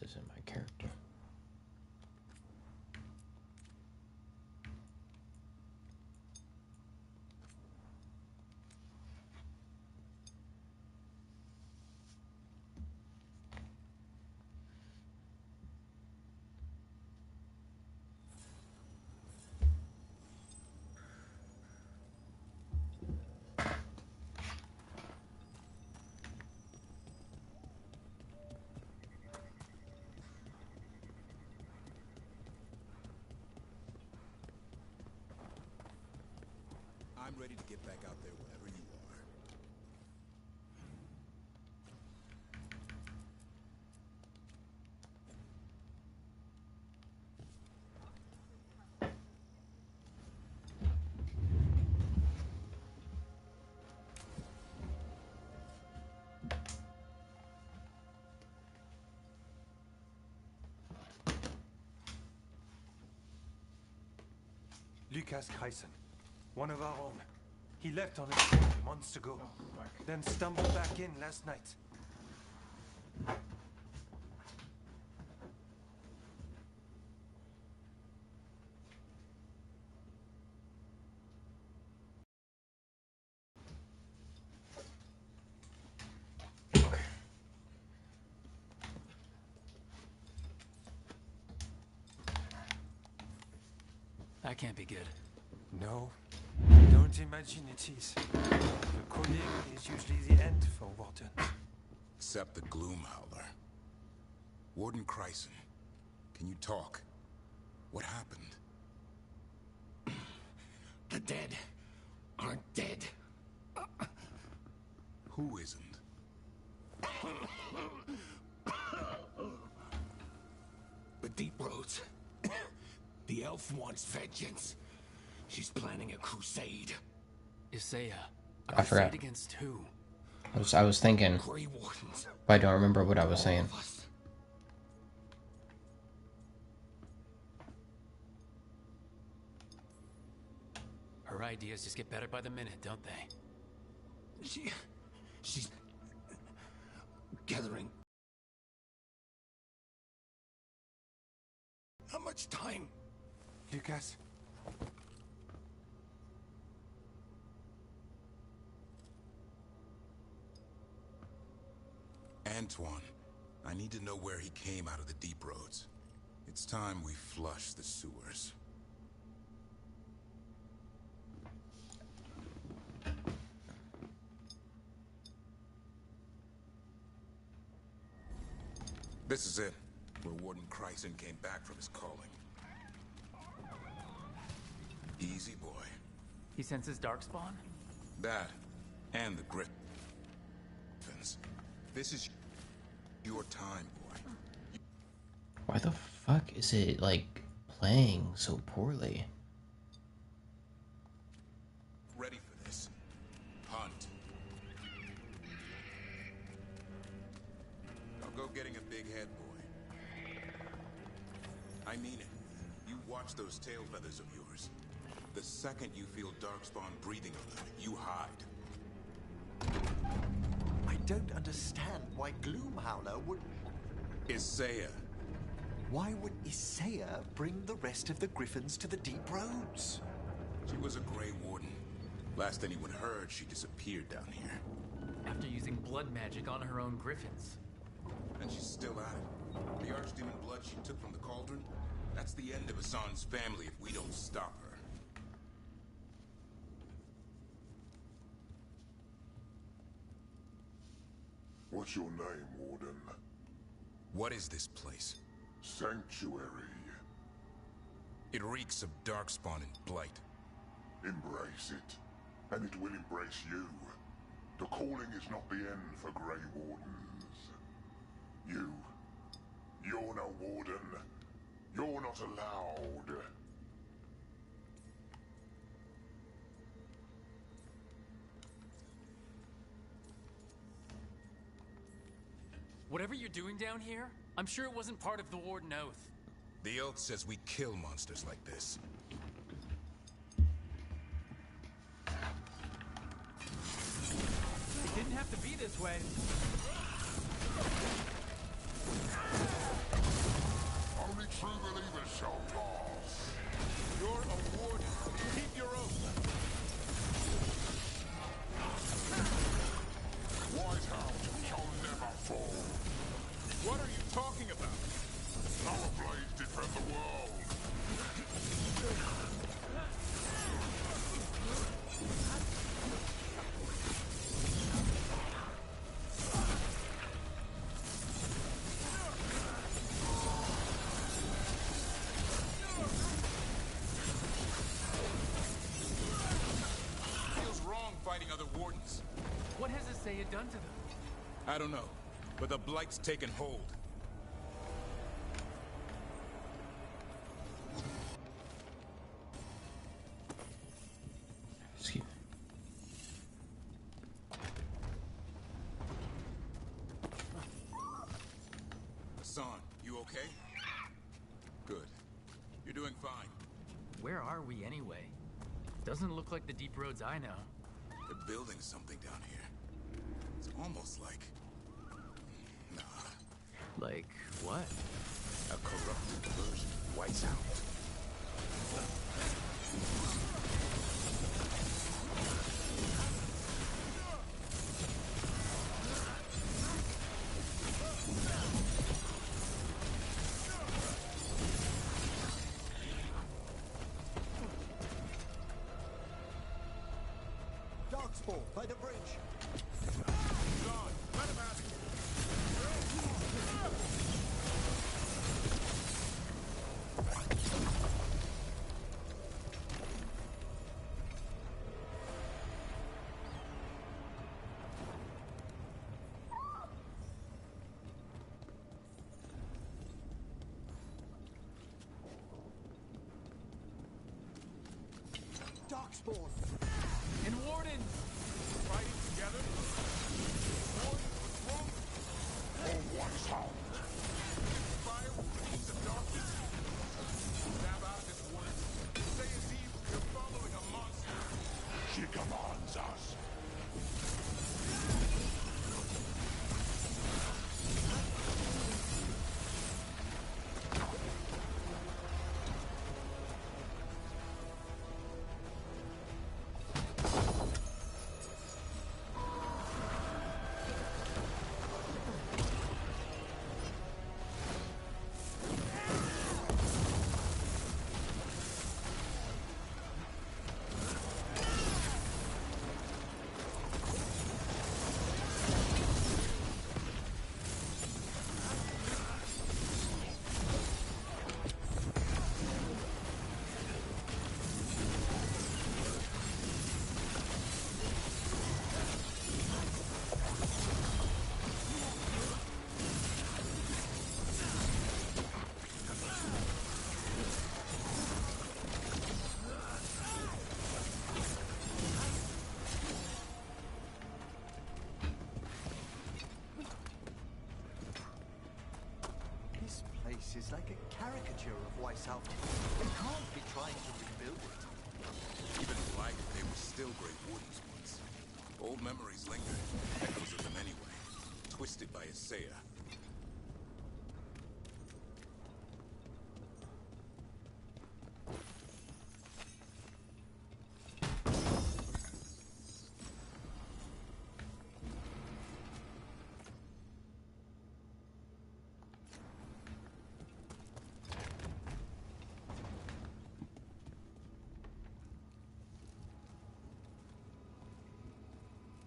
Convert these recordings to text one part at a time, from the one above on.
This isn't my character. I'm ready to get back out there whenever you are. Lucas Kreisen, one of our own. He left on his own months ago, then stumbled back in last night. That can't be good. No, don't imagine it is. The calling is usually the end for Wardens. Except the Gloomhowler. Warden Kreisen, can you talk? What happened? The dead aren't dead. Who isn't? The Deep Roads. The elf wants vengeance. She's planning a crusade. Isaiah. I forgot. Against who? I was thinking, Grey Wardens. but I don't remember what I was saying. Her ideas just get better by the minute, don't they? She's gathering. How much time? Lucas? Antoine, I need to know where he came out of the Deep Roads. It's time we flush the sewers. This is it, where Warden Kreisen came back from his calling. Easy boy. He senses Darkspawn? That, and the Griffins. This is your time, boy. Why the fuck is it, like, playing so poorly? Ready for this. Hunt. I'll go getting a big head, boy. I mean it. You watch those tail feathers of yours. The second you feel Darkspawn breathing on them, you hide. I don't understand why Gloomhowler would... Isaiah. Why would Isaiah bring the rest of the Griffins to the Deep Roads? She was a Grey Warden. Last anyone heard, she disappeared down here. After using blood magic on her own Griffins. And she's still at it. The Archdemon blood she took from the cauldron, that's the end of Hassan's family if we don't stop her. What's your name, Warden? What is this place? Sanctuary. It reeks of Darkspawn and Blight. Embrace it, and it will embrace you. The calling is not the end for Grey Wardens. You're no Warden. You're not allowed. Whatever you're doing down here, I'm sure it wasn't part of the Warden Oath. The Oath says we kill monsters like this. It didn't have to be this way. true believers shall pass. You're a warden. Keep your oath. White Hound shall never fall. What are you talking about? Our blades defend the world. Feels wrong fighting other wardens. What has Isaiah done to them? I don't know, but the Blight's taken hold. Excuse me. Hassan, you okay? Good. You're doing fine. Where are we anyway? Doesn't look like the deep roads I know. They're building something down here. It's almost like... Nah, Like, what? a corrupted version of White's Hound. Darkspawn by the bridge. John, let him ask you. Darkspawn. And Warden! Fighting together? Warden, what's wrong? Oh, White Hound. Fire wolves of darkness? Snap out of this woods. Say it's evil. You're following a monster. She commands us. This place is like a caricature of Weishaupt. They can't be trying to rebuild it. Even like they were still great wardens once. Old memories linger. Echoes of them anyway. Twisted by Isaiah.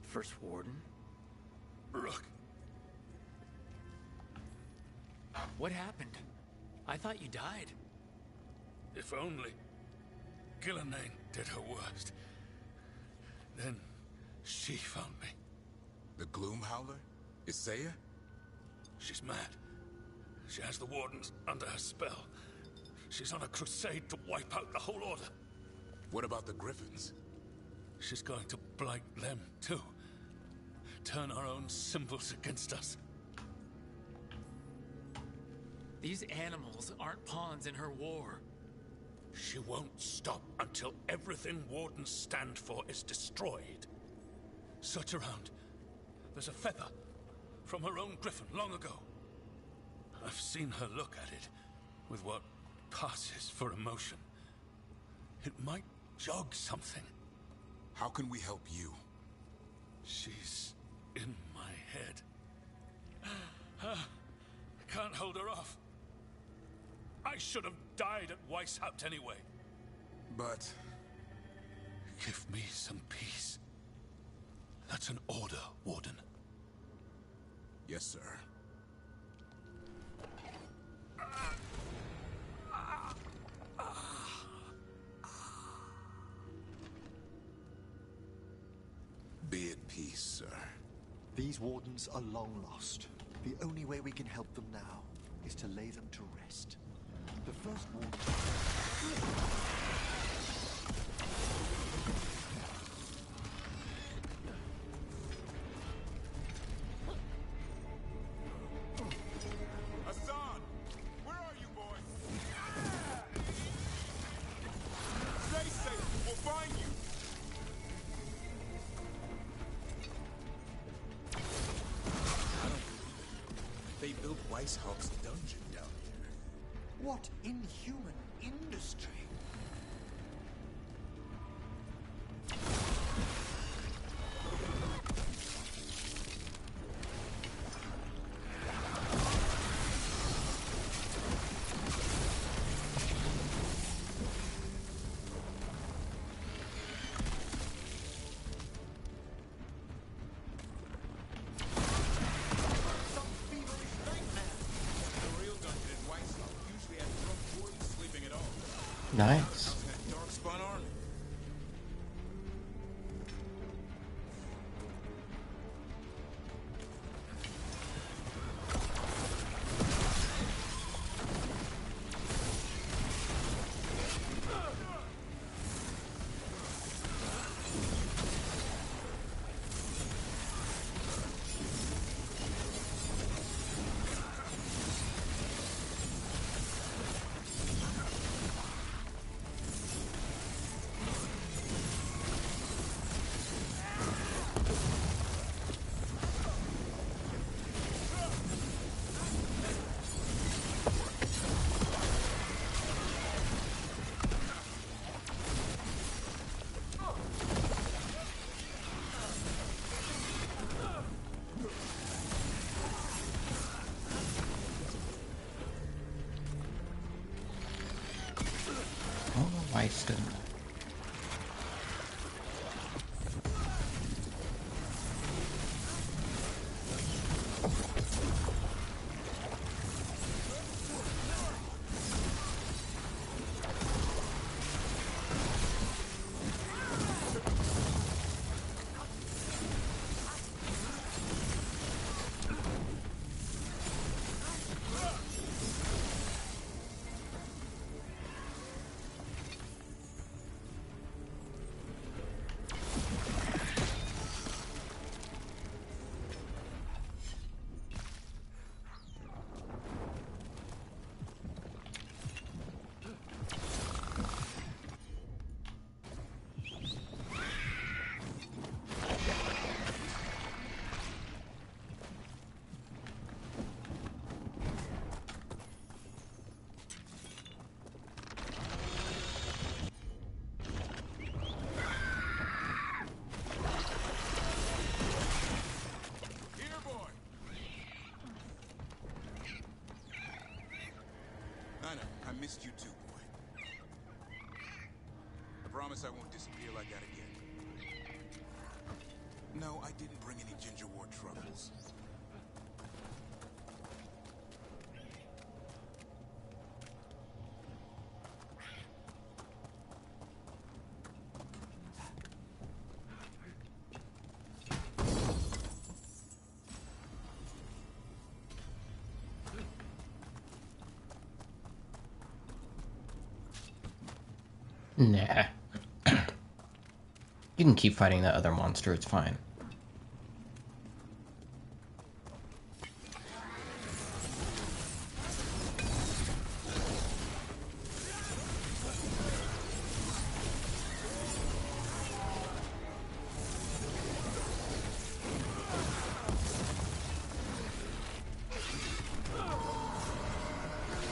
First Warden? Look, What happened? I thought you died. if only Gillenane did her worst. Then she found me. The Gloom Howler? Isaiah? She's mad. She has the Wardens under her spell. She's on a crusade to wipe out the whole Order. What about the Griffins? She's going to blight them, too. Turn our own symbols against us. These animals aren't pawns in her war. She won't stop until everything Wardens stand for is destroyed. Search around. There's a feather from her own griffin long ago. I've seen her look at it. with what passes for emotion. It might jog something. How can we help you? She's in my head. I can't hold her off. I should have died at Weishaupt anyway. But... Give me some peace. That's an order, Warden. Yes, sir. Be at peace, sir. These wardens are long lost. The only way we can help them now is to lay them to rest. The first warden... Hassan! Where are you, boy? Stay safe! We'll find you! I don't believe it. They built Weishaupt's dungeon down here. What inhuman industry! Some feverish nightmare! The real dungeon in Weishaupt usually has drunk boys sleeping at all. Nice. That darkspawn army. Oh, Weiston. Here, boy! I know. I missed you too, boy. I promise I won't disappear like that again. No, I didn't bring any ginger wart truffles. Nah. You can keep fighting that other monster, it's fine.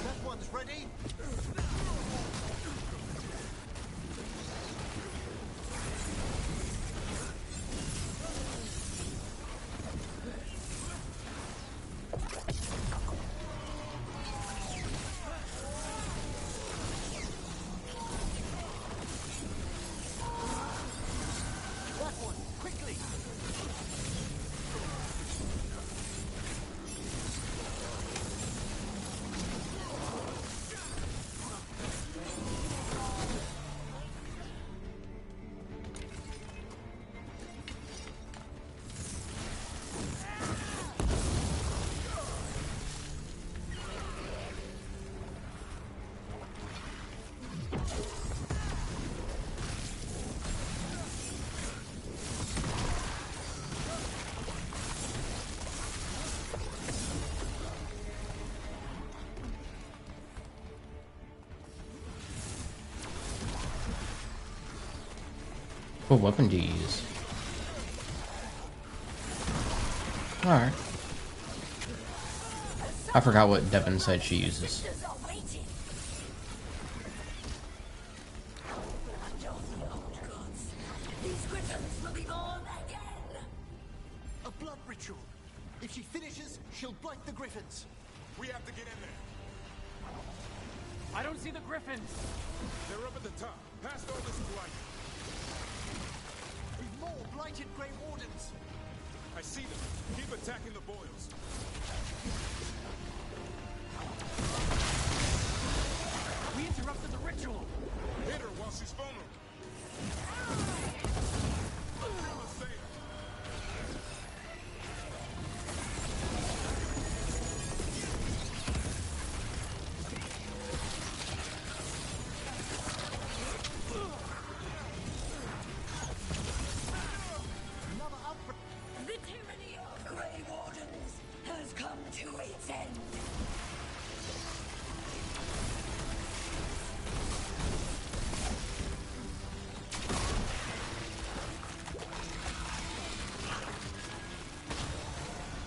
That one's ready! What weapon do you use? Alright. I forgot what Devin said she uses. A blood ritual. If she finishes, she'll blight the griffins. We have to get in there. I don't see the griffins. They're up at the top, past all this blight. We've more blighted Grey Wardens. I see them. Keep attacking the boils. We interrupted the ritual. Hit her while she's vulnerable. Let's save her. Another outbreak. The tyranny of Grey Wardens has come to its end.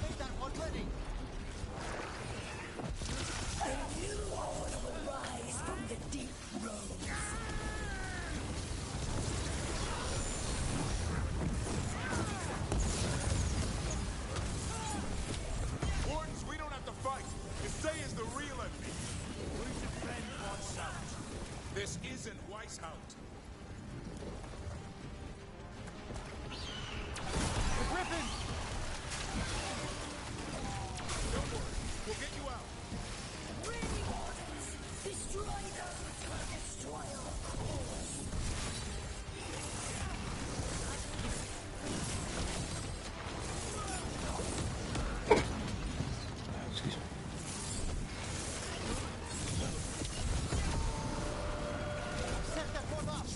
Make that one ready. A new order will rise from the deep roads. Wardens, we don't have to fight. Isaiah is the real enemy. We defend Weishaupt. This isn't Weishaupt. The griffins! Don't worry, we'll get you out. Grey Wardens, destroy those who destroy our cause. Excuse me. Set that one up.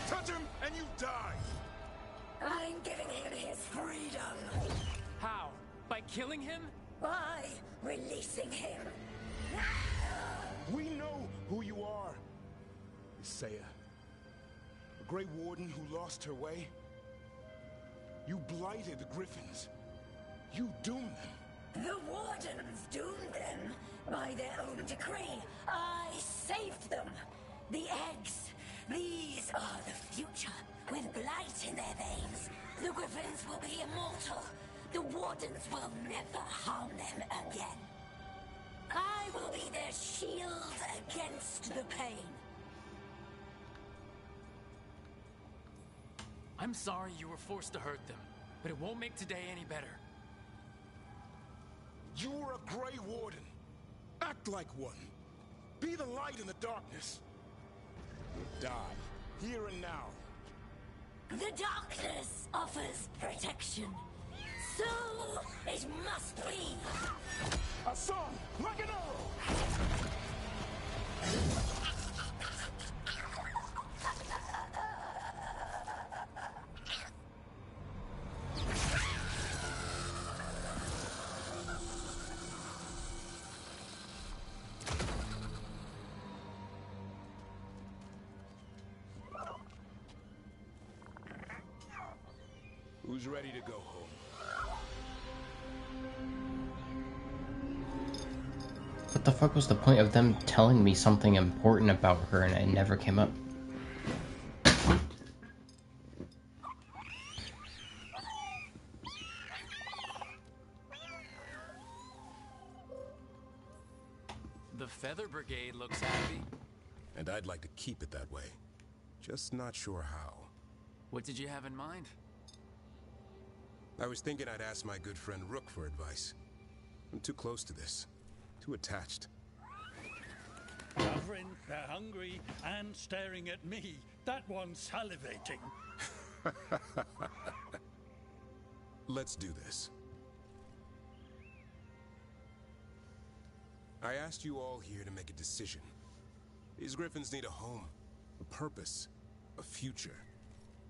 Touch him and you die. I'm giving him his freedom How? By killing him? by releasing him. We know who you are. Isaiah. A Grey Warden who lost her way. You blighted the Griffins. You doomed them. The Wardens doomed them by their own decree. I saved them. The eggs. These are the future, with blight in their veins. The Griffins will be immortal. The Wardens will never harm them again. I will be their shield against the pain. I'm sorry you were forced to hurt them, but it won't make today any better. You're a Grey Warden. Act like one. Be the light in the darkness. You'll die, here and now. The darkness offers protection. So it must be. A song, like an arrow. Who's ready to go home? What the fuck was the point of them telling me something important about her and it never came up? The Feather Brigade looks happy. And I'd like to keep it that way. Just not sure how. What did you have in mind? I was thinking I'd ask my good friend Rook for advice. I'm too close to this. Too attached. Covering, they're hungry, and staring at me. That one's salivating. Let's do this. I asked you all here to make a decision. These griffins need a home, a purpose, a future.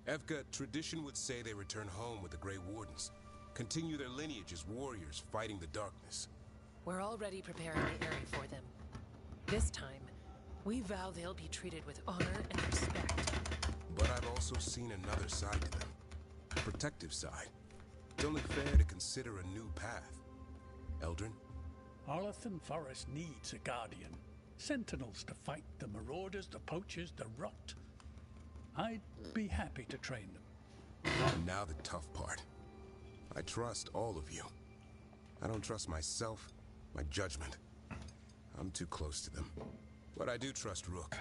Evka, tradition would say they return home with the Grey Wardens, continue their lineage as warriors fighting the darkness. We're already preparing the area for them. This time, we vow they'll be treated with honor and respect. But I've also seen another side to them. A protective side. It's only fair to consider a new path. Eldrin? Arlathan Forest needs a guardian. Sentinels to fight the marauders, the poachers, the rot. I'd be happy to train them. And now the tough part. I trust all of you. I don't trust myself, my judgment. I'm too close to them. But I do trust Rook.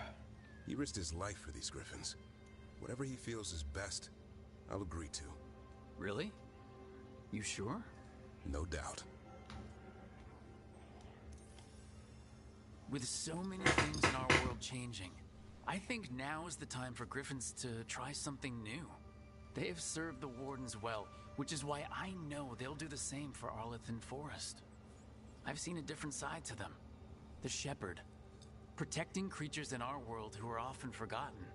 He risked his life for these griffins. Whatever he feels is best, I'll agree to. Really? You sure? No doubt. With so many things in our world changing, I think now is the time for griffins to try something new. They have served the Wardens well, which is why I know they'll do the same for Arlathan Forest. I've seen a different side to them. The Shepherd. Protecting creatures in our world who are often forgotten.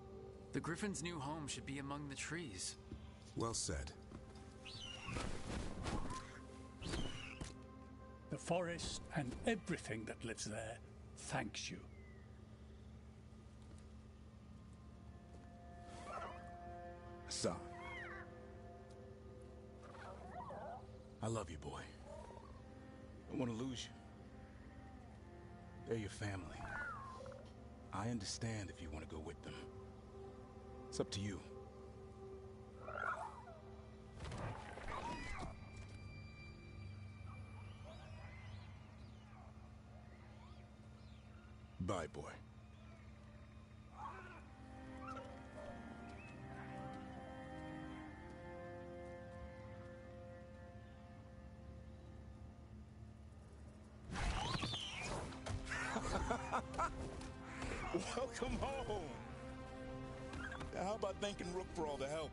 The Griffin's new home should be among the trees. Well said. The forest and everything that lives there thanks you. Son. I love you, boy. I don't want to lose you. They're your family. I understand if you want to go with them. It's up to you. Bye, boy. Welcome home. How about thanking Rook for all the help?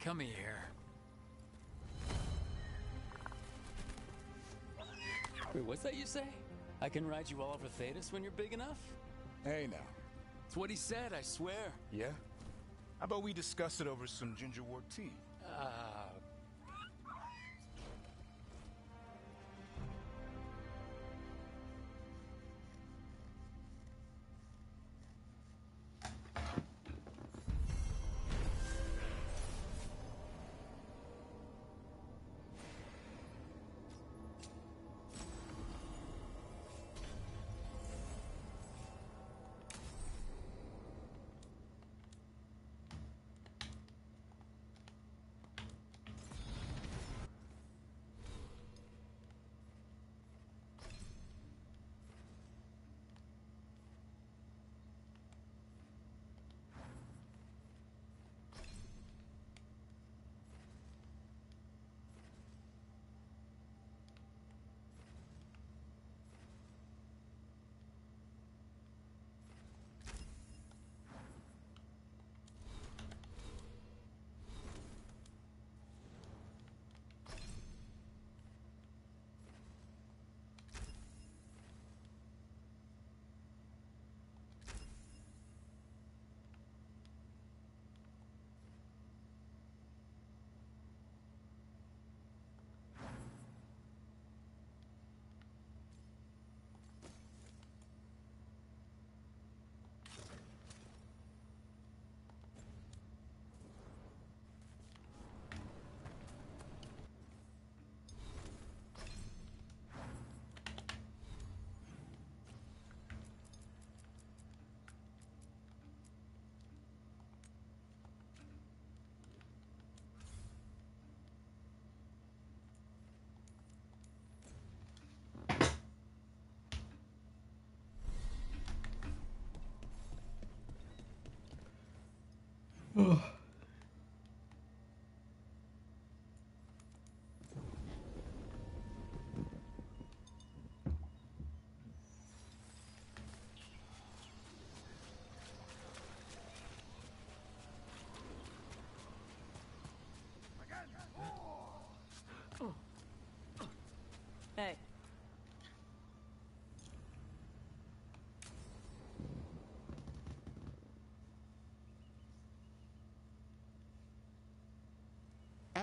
Come here. Wait, what's that you say? I can ride you all over Thetis when you're big enough? Hey, now. It's what he said, I swear. Yeah? How about we discuss it over some ginger wort tea?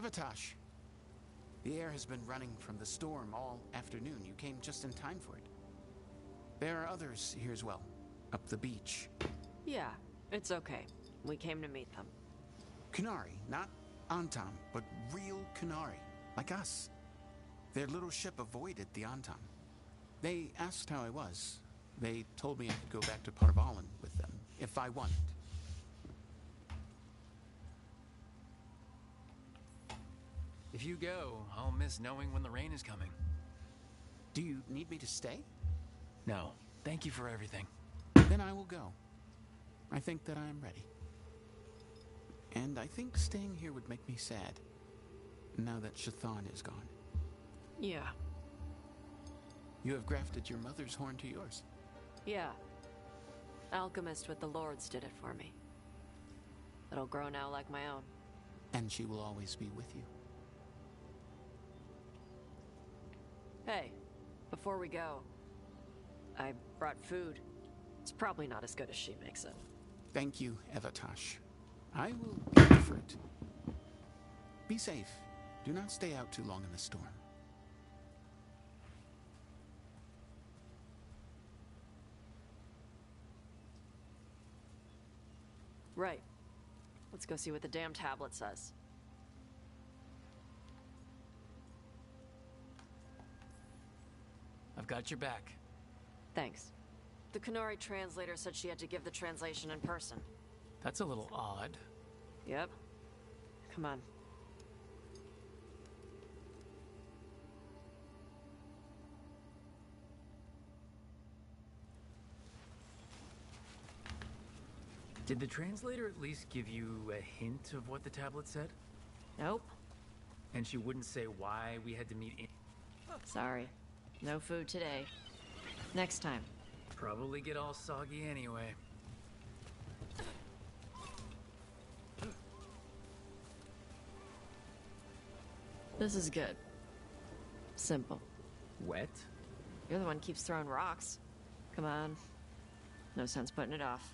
Avatosh. The air has been running from the storm all afternoon. You came just in time for it. There are others here as well, up the beach. Yeah, it's okay. We came to meet them. Kunari, not Antam, but real Kunari, like us. Their little ship avoided the Antam. They asked how I was. They told me I could go back to Parvalan with them, if I wanted. If you go, I'll miss knowing when the rain is coming. Do you need me to stay? No, thank you for everything. Then I will go. I think that I am ready. And I think staying here would make me sad, now that Shathan is gone. Yeah. You have grafted your mother's horn to yours. Yeah. Alchemist with the Lords did it for me. It'll grow now like my own. And she will always be with you. Hey, before we go, I brought food. It's probably not as good as she makes it. Thank you, Evatosh. I will be for it. Be safe. Do not stay out too long in the storm. Right. Let's go see what the damn tablet says. I've got your back. Thanks. The Kunari translator said she had to give the translation in person. That's a little odd. Yep. Come on. Did the translator at least give you a hint of what the tablet said? Nope. And she wouldn't say why we had to meet in... Sorry. No food today. Next time. Probably get all soggy anyway. This is good. Simple. Wet? You're the one who keeps throwing rocks. Come on. No sense putting it off.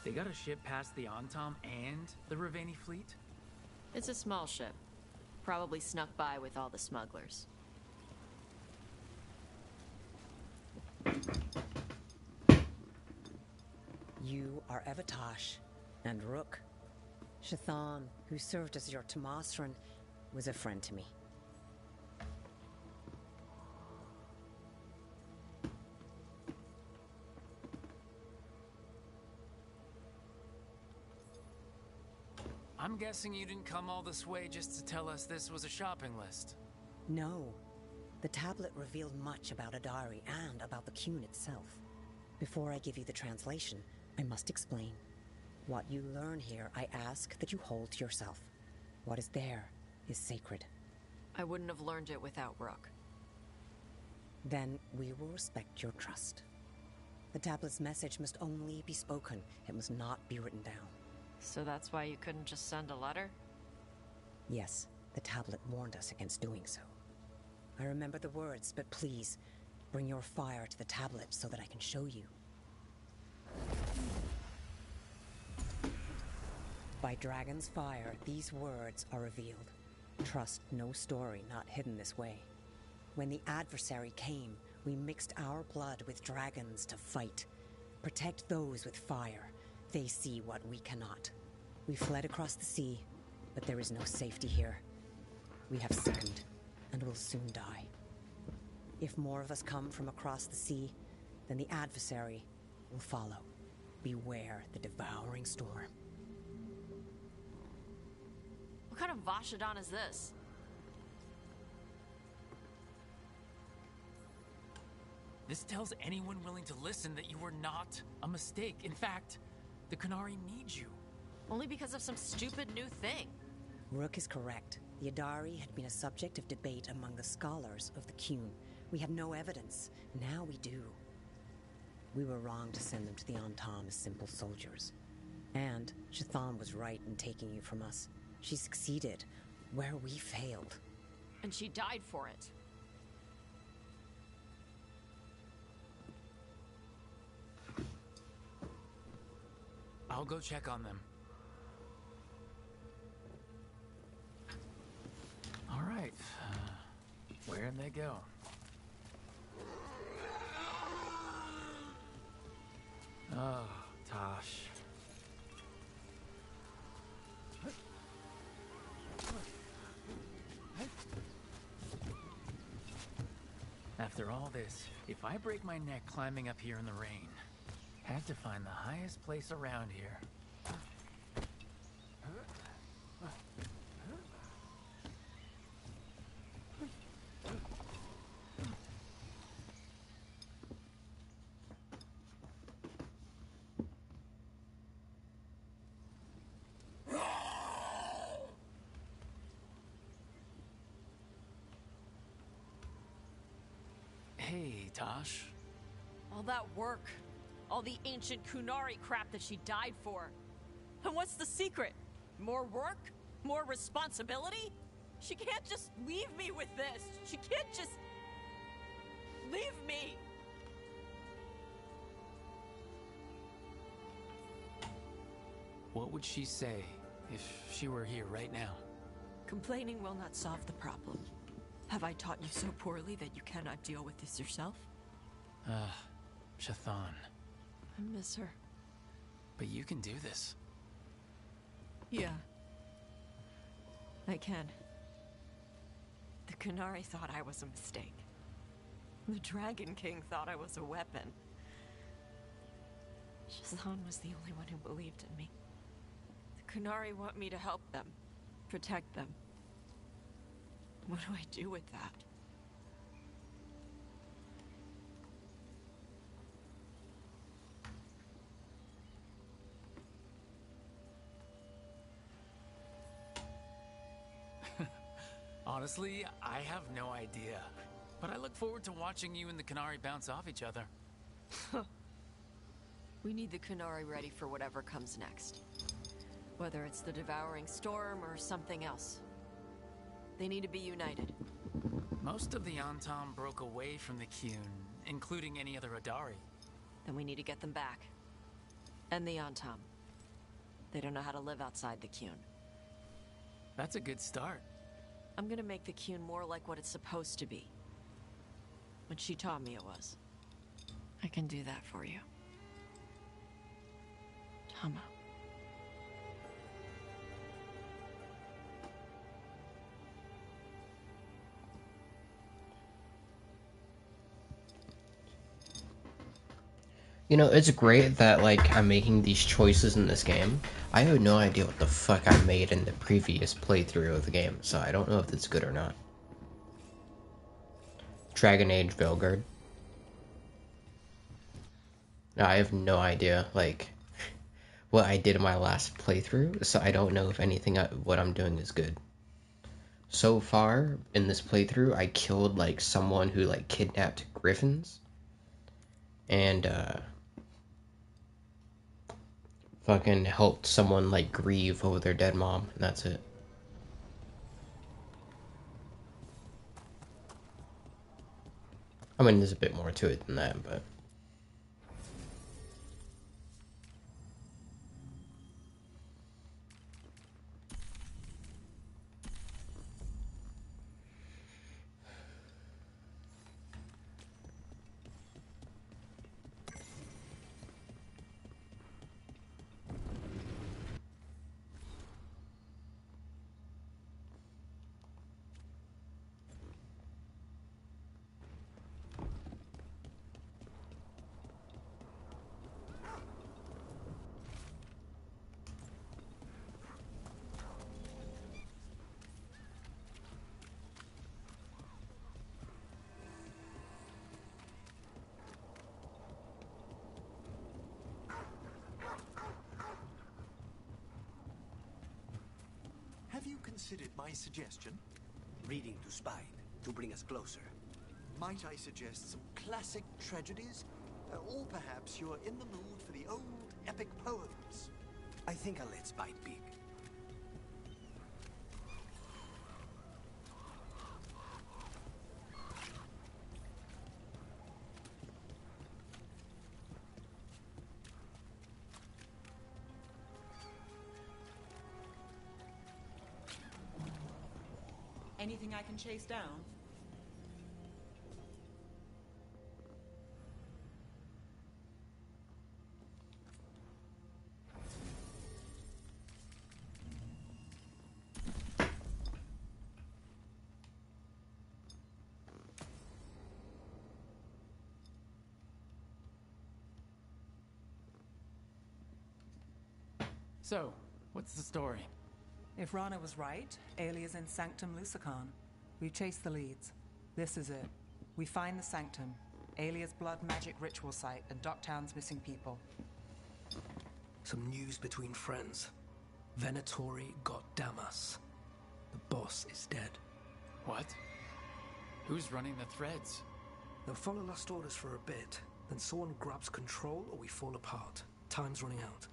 They got a ship past the Antam and the Ravani fleet? It's a small ship. Probably snuck by with all the smugglers. You are Evatosh and Rook. Shathan, who served as your Tomasran, was a friend to me. I'm guessing you didn't come all this way just to tell us this was a shopping list. No. The tablet revealed much about Adari and about the Qun itself. Before I give you the translation, I must explain. What you learn here, I ask that you hold to yourself. What is there is sacred. I wouldn't have learned it without Rook. Then we will respect your trust. The tablet's message must only be spoken. It must not be written down. So that's why you couldn't just send a letter? Yes, the tablet warned us against doing so. I remember the words, but please, bring your fire to the tablet so that I can show you. By Dragon's fire, these words are revealed. Trust no story not hidden this way. When the adversary came, we mixed our blood with dragons to fight. Protect those with fire. They see what we cannot. We fled across the sea, but there is no safety here. We have sickened, and will soon die. If more of us come from across the sea, then the adversary will follow. Beware the devouring storm. What kind of Vashadan is this? This tells anyone willing to listen that you were not a mistake. In fact, the Kunari need you. Only because of some stupid new thing. Rook is correct. The Adari had been a subject of debate among the scholars of the Qun. We had no evidence. Now we do. We were wrong to send them to the Antam as simple soldiers. And Shathan was right in taking you from us. She succeeded where we failed. And she died for it. I'll go check on them. All right. Where'd they go? Oh, Tosh. After all this, if I break my neck climbing up here in the rain, had to find the highest place around here. Hey, Tosh. All that work, all the ancient Kunari crap that she died for. And what's the secret? More work? More responsibility? She can't just leave me with this. She can't just leave me. What would she say if she were here right now? Complaining will not solve the problem. Have I taught you so poorly that you cannot deal with this yourself? Shathan. I miss her. But you can do this. Yeah. I can. The Kunari thought I was a mistake. The Dragon King thought I was a weapon. Shathan was the only one who believed in me. The Kunari want me to help them. Protect them. What do I do with that? Honestly, I have no idea. But I look forward to watching you and the Kunari bounce off each other. We need the Kunari ready for whatever comes next. Whether it's the Devouring Storm or something else. They need to be united. Most of the Antam broke away from the Qun, including any other Adari. Then we need to get them back. And the Antam. They don't know how to live outside the Qun. That's a good start. I'm gonna make the Qun more like what it's supposed to be. What she taught me it was. I can do that for you. Tama. You know, it's great that, like, I'm making these choices in this game. I have no idea what the fuck I made in the previous playthrough of the game, so I don't know if it's good or not. Dragon Age Veilguard. I have no idea, like, what I did in my last playthrough, so I don't know if anything what I'm doing is good. So far, in this playthrough, I killed, like, someone who, like, kidnapped griffins. And, fucking helped someone, like, grieve over their dead mom, and that's it. I mean, there's a bit more to it than that, but... Have you considered my suggestion? Reading to Spine, to bring us closer. Might I suggest some classic tragedies? Or perhaps you're in the mood for the old epic poems? I think I'll let Spine pick. Anything I can chase down? So, what's the story? If Rana was right, Alia's in Sanctum Lucican. We've chased the leads. This is it. We find the Sanctum, Alia's blood magic ritual site, and Docktown's missing people. Some news between friends. Venatori got Damas. The boss is dead. What? Who's running the threads? They'll follow last orders for a bit, then someone grabs control or we fall apart. Time's running out.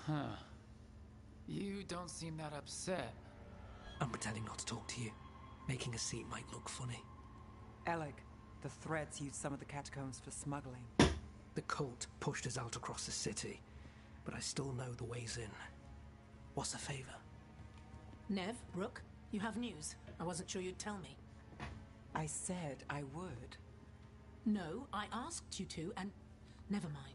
Huh. You don't seem that upset. I'm pretending not to talk to you. Making a scene might look funny. Alec, the threads used some of the catacombs for smuggling. The cult pushed us out across the city, but I still know the ways in. What's the favor? Nev, Rook, you have news. I wasn't sure you'd tell me. I said I would. No, I asked you to, and never mind.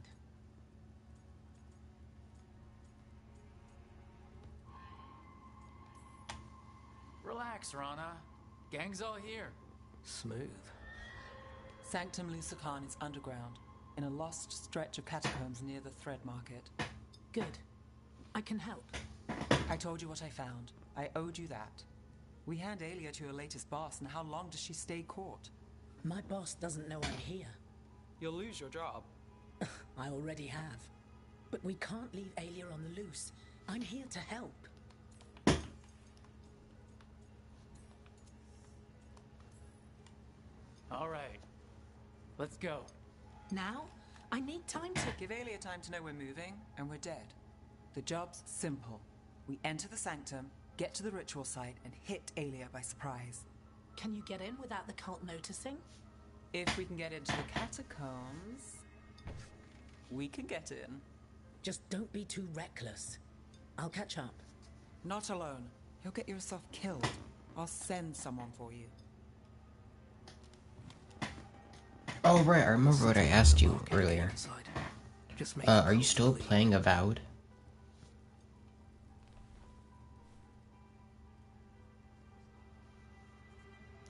Relax, Rana. Gang's all here. Smooth. Sanctum Lucican is underground, in a lost stretch of catacombs near the Thread Market. Good. I can help. I told you what I found. I owed you that. We hand Alia to your latest boss, and how long does she stay caught? My boss doesn't know I'm here. You'll lose your job. I already have. But we can't leave Alia on the loose. I'm here to help. All right. Let's go. Now? I need time to... Give Alia time to know we're moving, and we're dead. The job's simple. We enter the Sanctum, get to the ritual site, and hit Alia by surprise. Can you get in without the cult noticing? If we can get into the catacombs, we can get in. Just don't be too reckless. I'll catch up. Not alone. You'll get yourself killed. I'll send someone for you. Oh right, I remember what I asked you earlier. Are you still playing Avowed?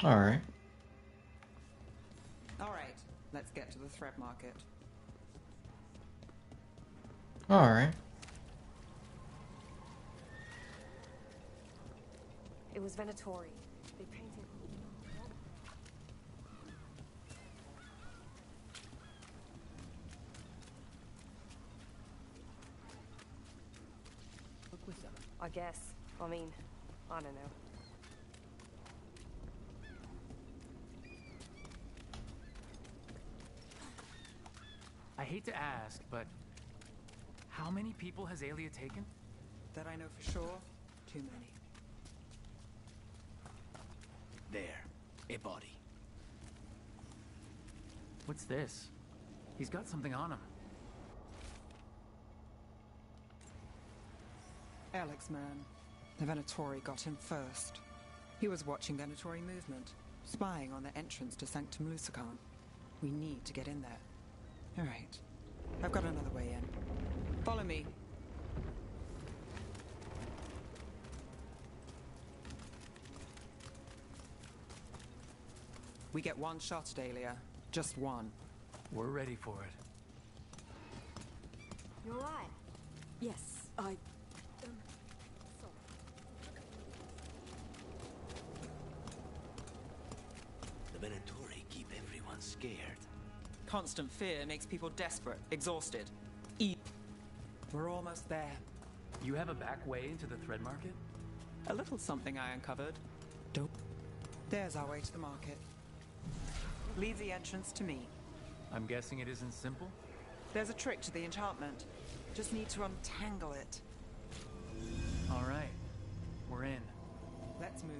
Alright. Alright, let's get to the Thread Market. Alright. It was Venatori. They painted... I guess. I mean, I don't know. I hate to ask, but how many people has Alia taken? That I know for sure, too many. There, a body. What's this? He's got something on him. Alex, man. The Venatori got him first. He was watching Venatori movement, spying on the entrance to Sanctum Lucican. We need to get in there. All right. I've got another way in. Follow me. We get one shot at Alia. Just one. We're ready for it. You're right. Yes, I... The Venatori keep everyone scared. Constant fear makes people desperate, exhausted. We're almost there. You have a back way into the Thread Market? A little something I uncovered. Dope. There's our way to the market. Leave the entrance to me. I'm guessing it isn't simple? There's a trick to the enchantment. Just need to untangle it. All right. We're in. Let's move.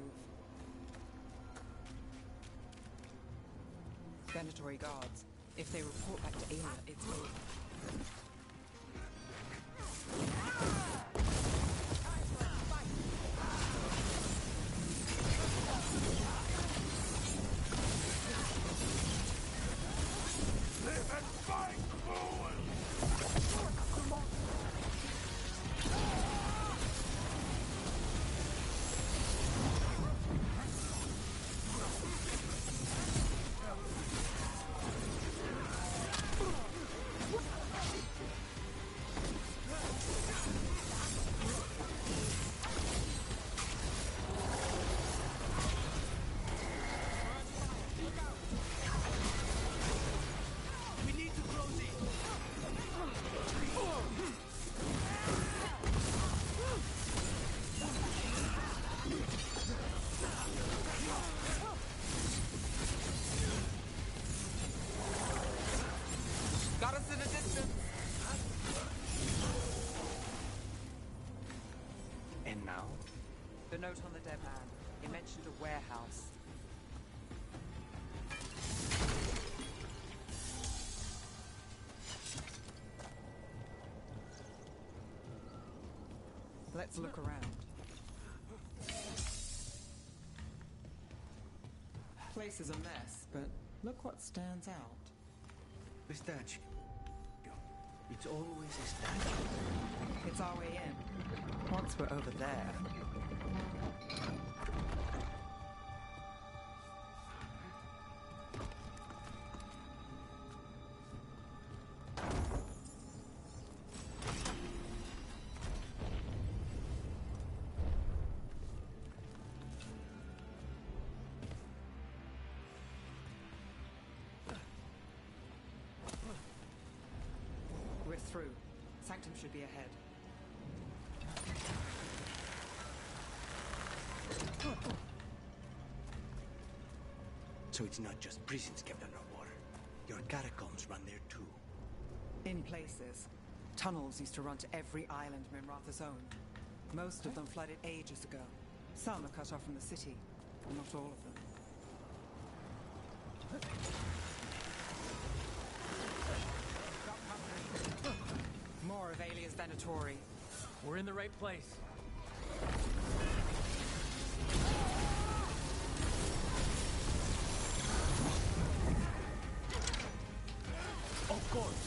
Venatori guards. If they report back to Alia, it's over. warehouse. Let's look around. Place is a mess, but look what stands out. The statue. It's always a statue. It's our way in. Once we're over there. We're through. Sanctum should be ahead. So it's not just prisons kept underwater. Your catacombs run there too. In places. Tunnels used to run to every island Minratha's owned. Most of them flooded ages ago. Some are cut off from the city, but not all of them. More of Alia's Venatori. We're in the right place. Of course.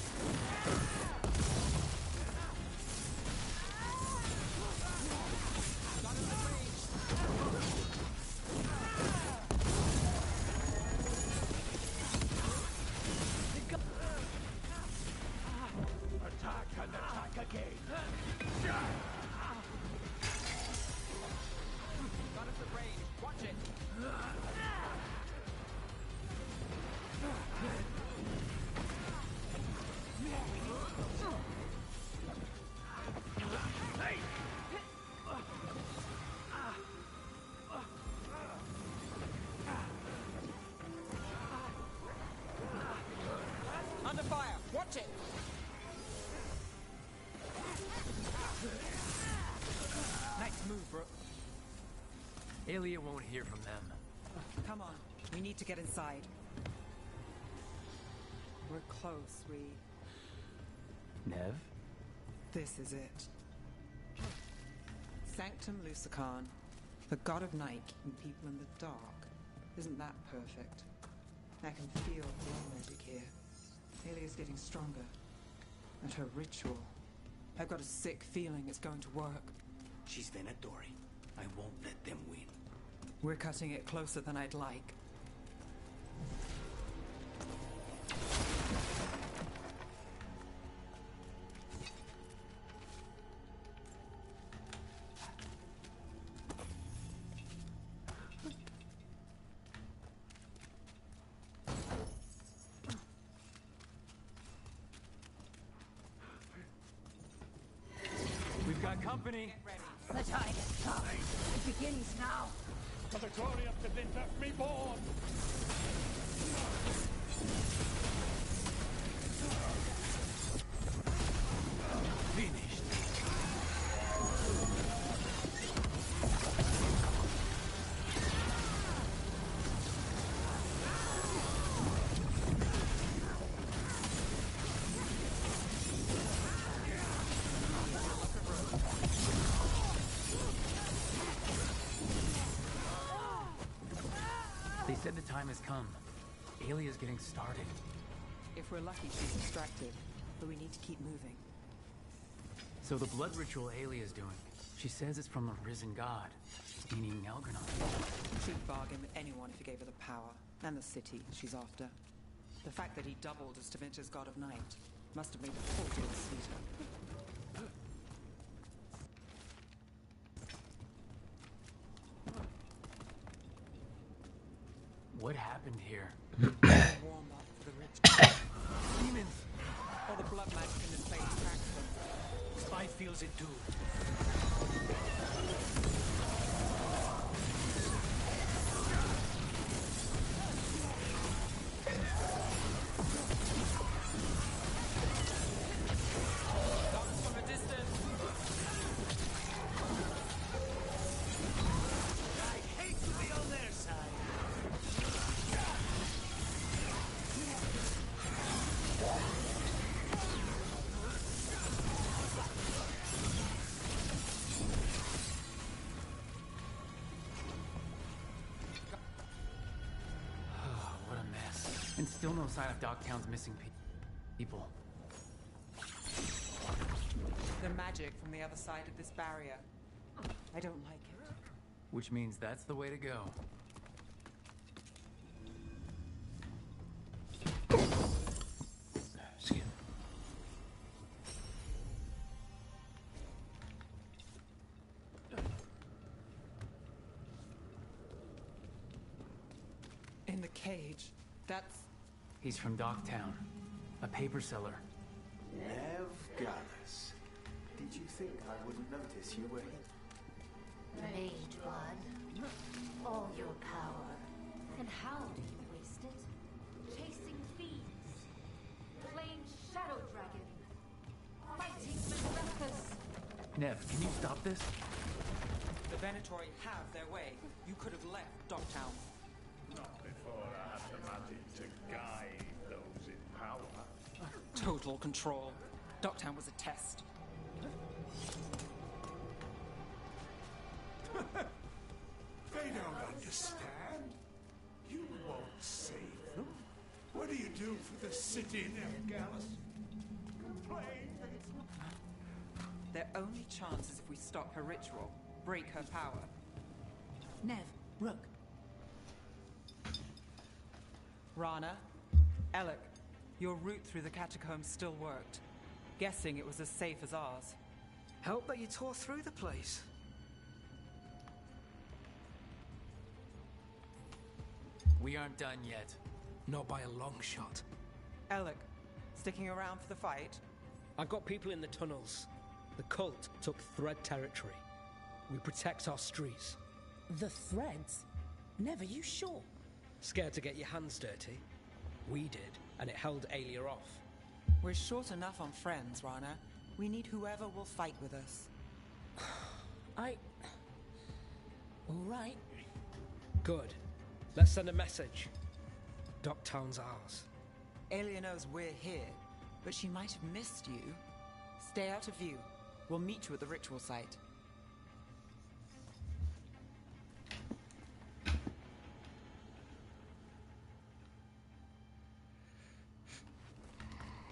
Attack and attack again. Got us the range. Watch it. Under fire. Watch it. Nice move, bro. Aelia won't hear from them. Come on. We need to get inside. We're close. Nev? This is it. Sanctum Lucican, the god of night keeping people in the dark. Isn't that perfect? I can feel the magic here. Alia's getting stronger. And her ritual. I've got a sick feeling it's going to work. She's Venatori. I won't let them win. We're cutting it closer than I'd like. We've got company. The time has come. It begins now. For the glory of the Din left me born. Finished. They said the time has come. Alia's getting started. If we're lucky, she's distracted. But we need to keep moving. So the blood ritual Alia's doing, she says it's from a risen god, meaning Algernon. She'd bargain with anyone if he gave her the power. And the city she's after. The fact that he doubled as Tevinter's god of night must have made the whole deal sweeter. What happened here? Warm up for the ritual. Demons! All the blood magic in this place tracks them. Spy feels it too. From a distance. I hate to be on their And still no sign of Dogtown's missing people. The magic from the other side of this barrier. I don't like it. Which means that's the way to go. Excuse me. In the cage. That's... He's from Dogtown, a paper seller. Nev Gallus. Did you think I wouldn't notice you were here? Mage blood. All your power. And how do you waste it? Chasing fiends. Playing Shadow Dragon. Fighting berserkers. Nev, can you stop this? The Venatori have their way. You could have left Dogtown. Not before I had the magic to guide those in power. Total control. Dogtown was a test. They don't understand. You won't save them. What do you do for the city, Nev Gallus? Complain that it's not... Their only chance is if we stop her ritual, break her power. Nev, Rook. Rana, Alec, your route through the catacombs still worked. Guessing it was as safe as ours. Help that you tore through the place. We aren't done yet. Not by a long shot. Alec, sticking around for the fight? I've got people in the tunnels. The cult took Thread territory. We protect our streets. The Threads? Never, you sure? Scared to get your hands dirty? We did, and it held Aelia off. We're short enough on friends, Rana. We need whoever will fight with us. All right. Good. Let's send a message. Dogtown's ours. Aelia knows we're here, but she might have missed you. Stay out of view. We'll meet you at the ritual site.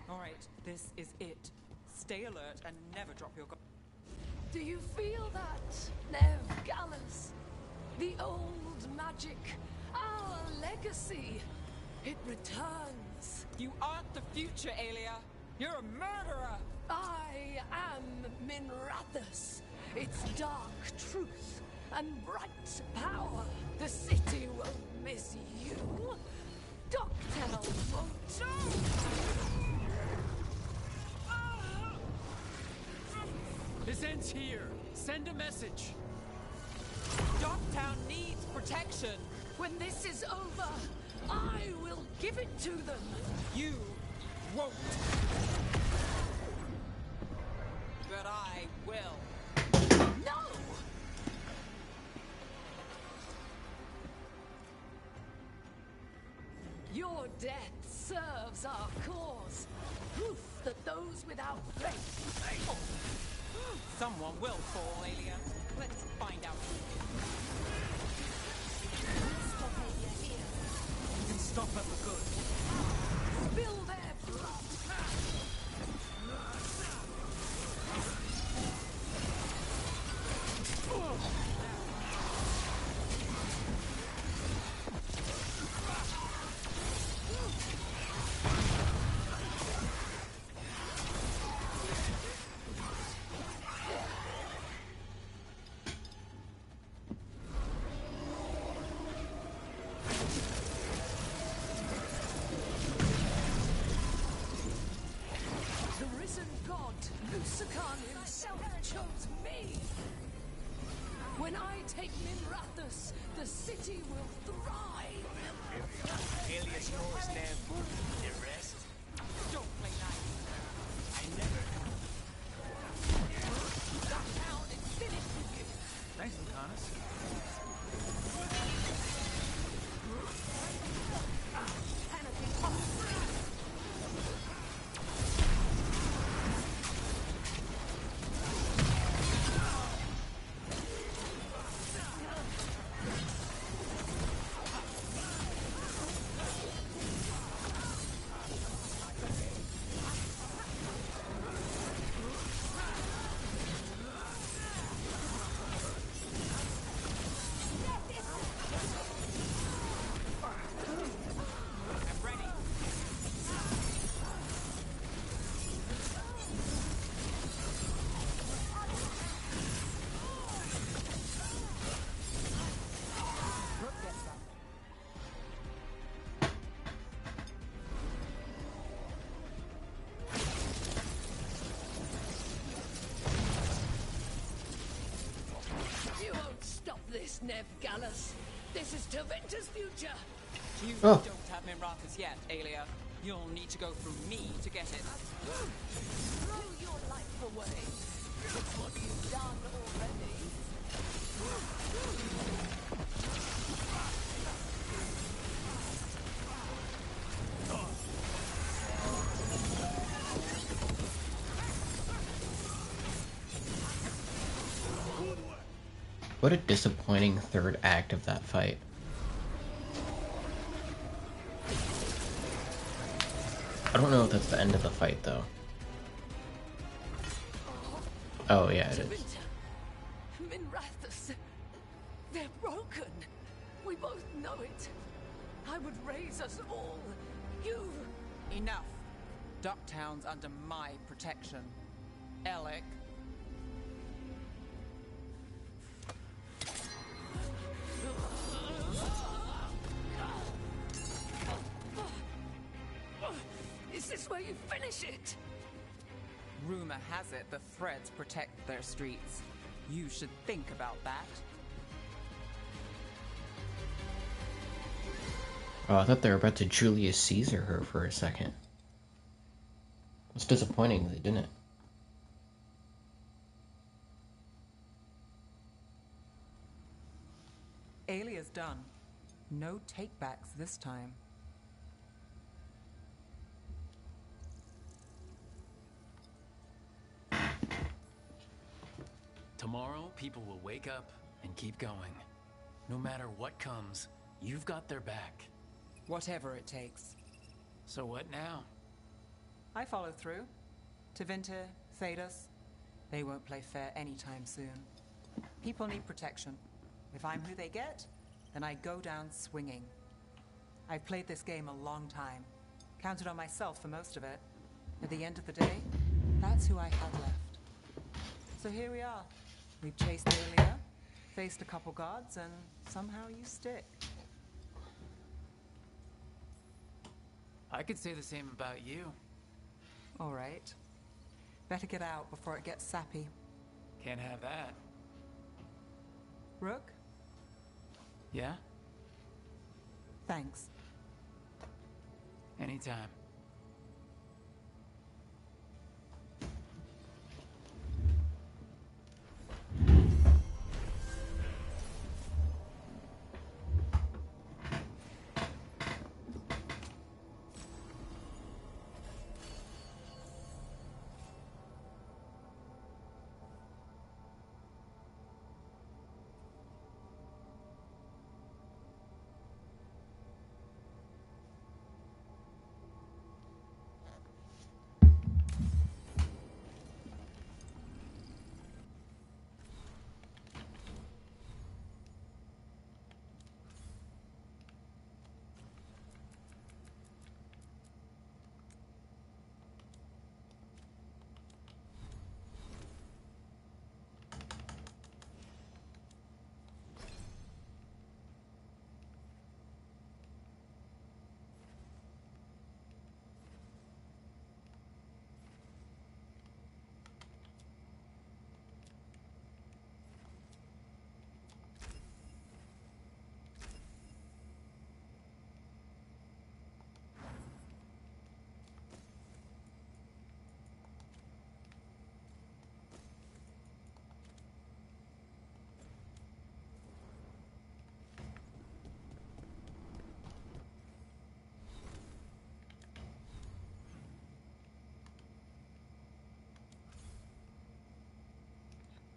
All right, this is it. Stay alert and never drop your guard. Do you feel that, Nev Gallus? The old magic, our legacy. It returns. You aren't the future, Aelia. You're a murderer. I am Minrathus. It's dark truth and bright power. The city will miss you. Dogtown won't. This ends here. Send a message. Dogtown needs protection. When this is over, I will give it to them. You won't. But I will. No! Your death serves our cause. Proof that those without faith... Someone will fall, Aelia. Let's find out. Stop Aelia here. You can stop her for good. Spill their blood. When I take Minrathus, the city will thrive. Aelia's yours, Nev. The rest? Don't play nice. I never. That town is finished with you. Thanks, Lucanus. Canopy up. Rev Gallus. This is Tevinter's future. You Oh. don't have Minrathus yet, Aelia. You'll need to go through me to get it. Throw your life away. It's what you've done already. What a disappointing third act of that fight. I don't know if that's the end of the fight, though. Oh, yeah, it is. Minrathus. They're broken. We both know it. I would raise us all. You. Enough. Ducktown's under my protection. Alec. Is this where you finish it? Rumor has it the Threads protect their streets. You should think about that. Oh, I thought they were about to Julius Caesar her for a second. It's disappointing they didn't. Aelia's done. No takebacks this time. Tomorrow, people will wake up and keep going. No matter what comes, you've got their back. Whatever it takes. So what now? I follow through. Tevinter, Thedas, they won't play fair anytime soon. People need protection. If I'm who they get, then I go down swinging. I've played this game a long time. Counted on myself for most of it. At the end of the day, that's who I had left. So here we are. We've chased Aelia, faced a couple guards, and somehow you stick. I could say the same about you. All right. Better get out before it gets sappy. Can't have that. Rook? Yeah? Thanks. Anytime.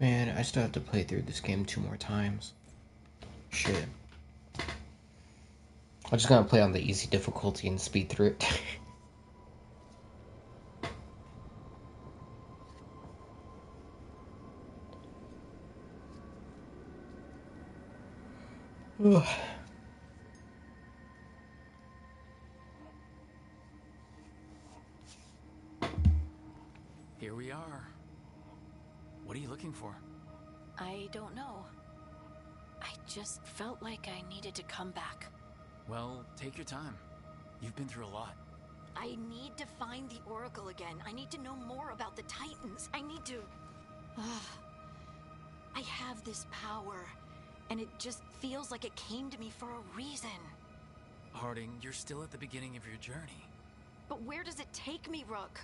Man, I still have to play through this game 2 more times. Shit. I'm just gonna play on the easy difficulty and speed through it. Ugh. Here we are. What are you looking for? I don't know. I just felt like I needed to come back. Well, take your time. You've been through a lot. I need to find the Oracle again. I need to know more about the Titans. I need to... I have this power, and it just feels like it came to me for a reason. Harding, you're still at the beginning of your journey. But where does it take me, Rook?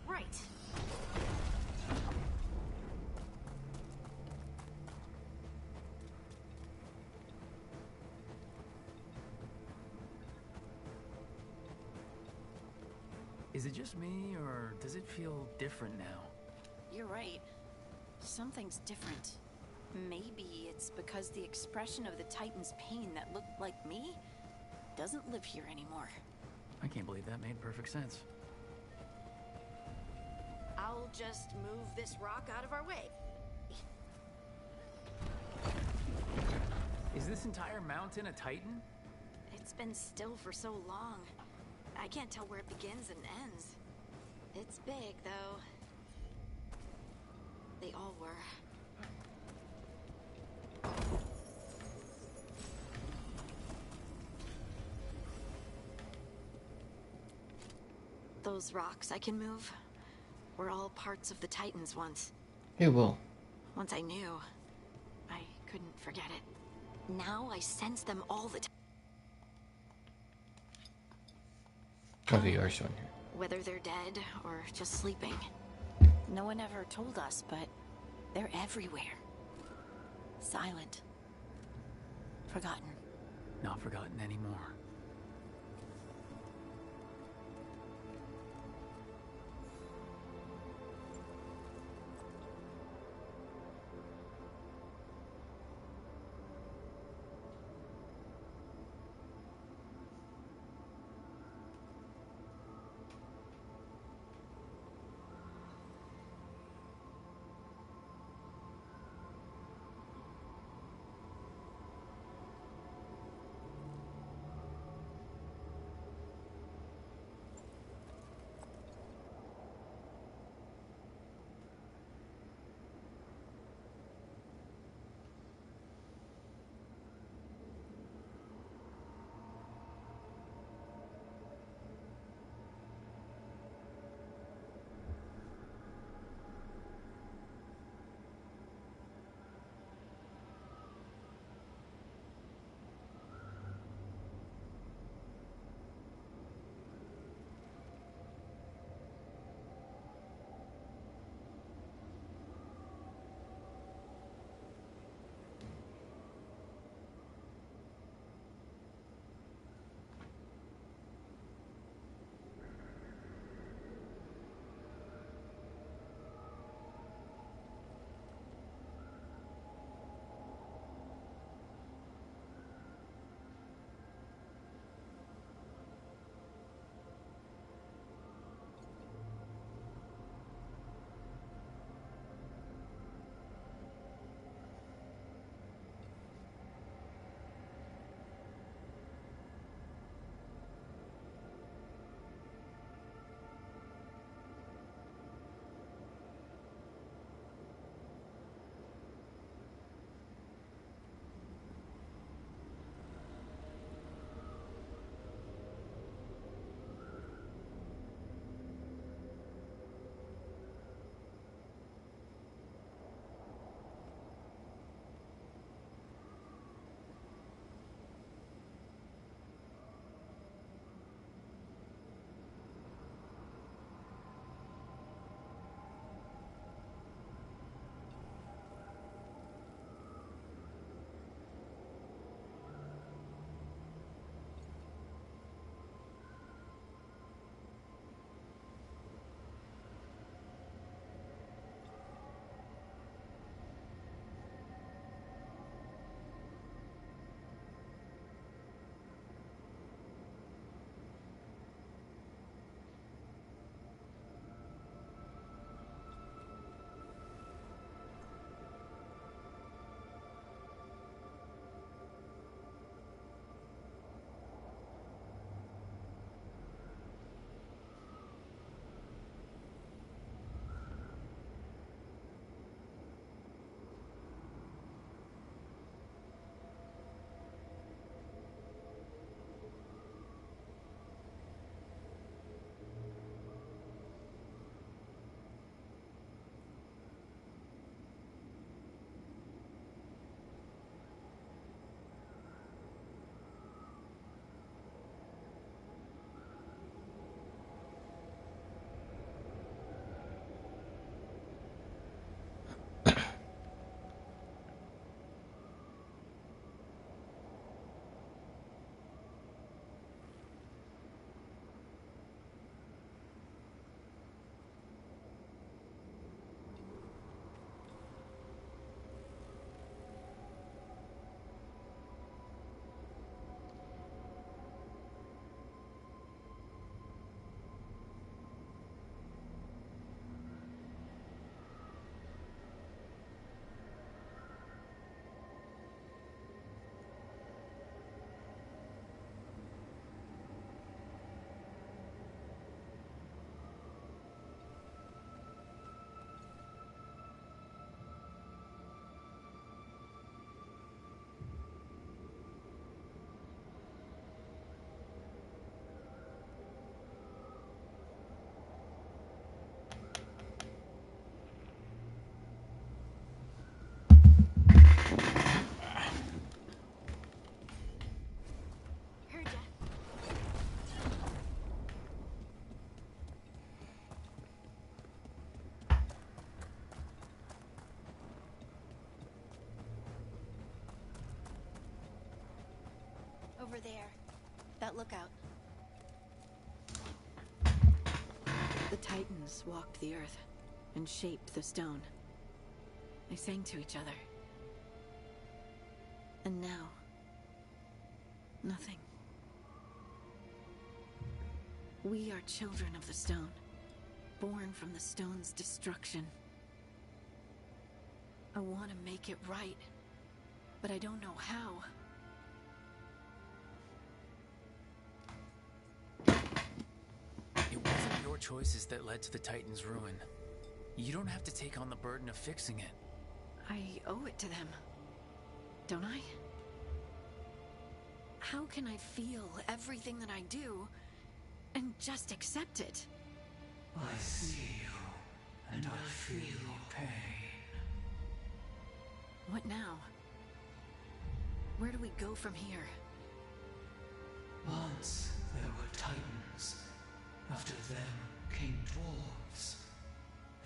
Right. Is it just me, or does it feel different now? You're right. Something's different. Maybe it's because the expression of the Titan's pain that looked like me doesn't live here anymore. I can't believe that made perfect sense. I'll just move this rock out of our way. Is this entire mountain a Titan? It's been still for so long. I can't tell where it begins and ends. It's big, though. They all were. Those rocks I can move were all parts of the Titans once. Hey, Will. Once I knew, I couldn't forget it. Now I sense them all the time. Okay, you are showing here. Whether they're dead or just sleeping. No one ever told us, but they're everywhere. Silent. Forgotten. Not forgotten anymore. there. That lookout. The Titans walked the earth and shaped the stone. They sang to each other. And now, nothing. We are children of the stone, born from the stone's destruction. I want to make it right, but I don't know how. It wasn't your choices that led to the Titan's ruin. You don't have to take on the burden of fixing it. I owe it to them, don't I? How can I feel everything that I do and just accept it? I see you, and I feel your pain. What now? Where do we go from here? Once there were Titans. After them came dwarves.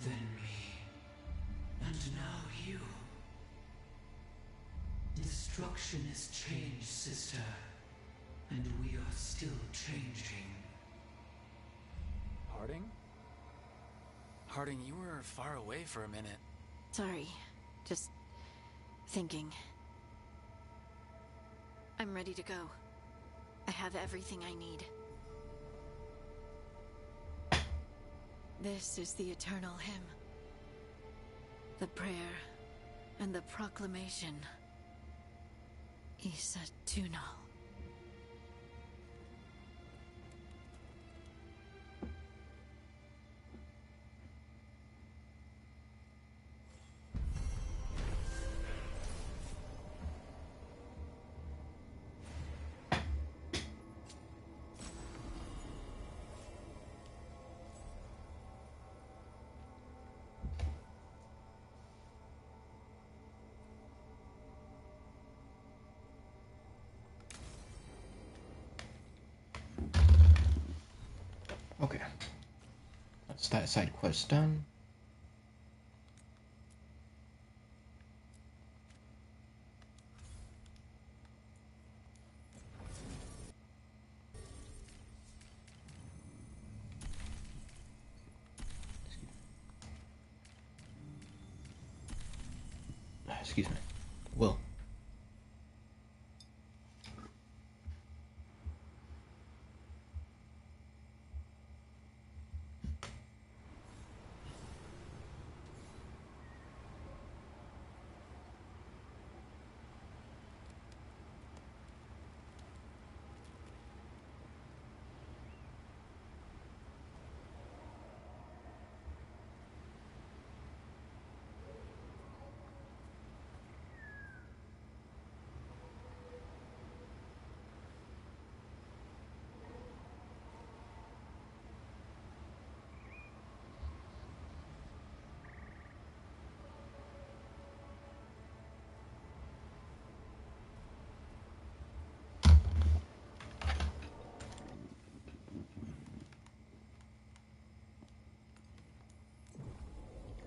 Then me. And now you. Destruction has changed, sister. And we are still changing. Harding? Harding, you were far away for a minute. Sorry, just thinking. I'm ready to go. I have everything I need. This is the eternal hymn. The prayer and the proclamation. Isa Tunal. Okay. That's that side quest done. Excuse me. Will.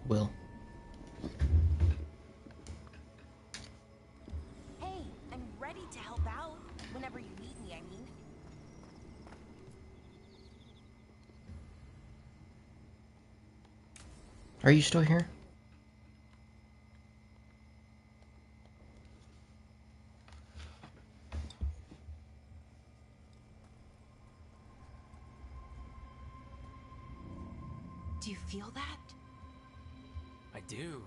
Will. Hey, I'm ready to help out. Whenever you need me, I mean. Are you still here? Do you feel that? I do.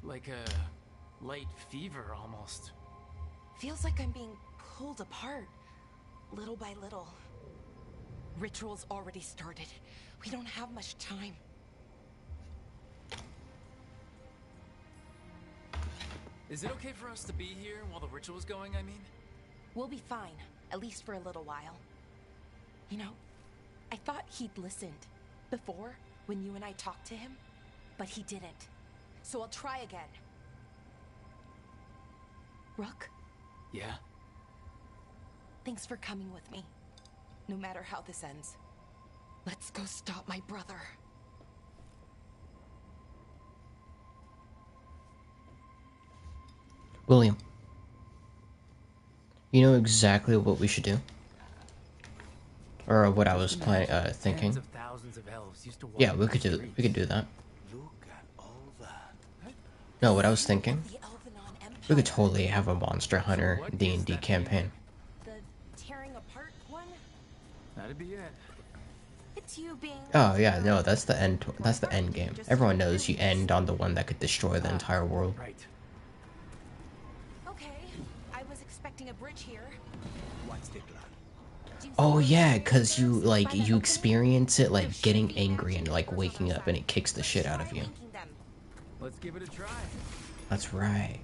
Like a light fever, almost. Feels like I'm being pulled apart, little by little. Ritual's already started. We don't have much time. Is it okay for us to be here while the ritual's going, I mean? We'll be fine, at least for a little while. You know, I thought he'd listened before when you and I talked to him, but he didn't. So I'll try again. Rook? Yeah? Thanks for coming with me. No matter how this ends. Let's go stop my brother. William. You know exactly what we should do? Or what I was planning, thinking. Yeah, we could do that. No, what I was thinking? We could totally have a Monster Hunter D&D campaign. The tearing apart one? That'd be it. It's you being... Oh yeah, no, that's the end. That's the end game. Everyone knows you end on the one that could destroy the entire world. Right. Okay, I was expecting a bridge here. What's the plan? Oh yeah, cause you experience it like getting angry and like waking up, and it kicks the shit out of you. Let's give it a try. That's right.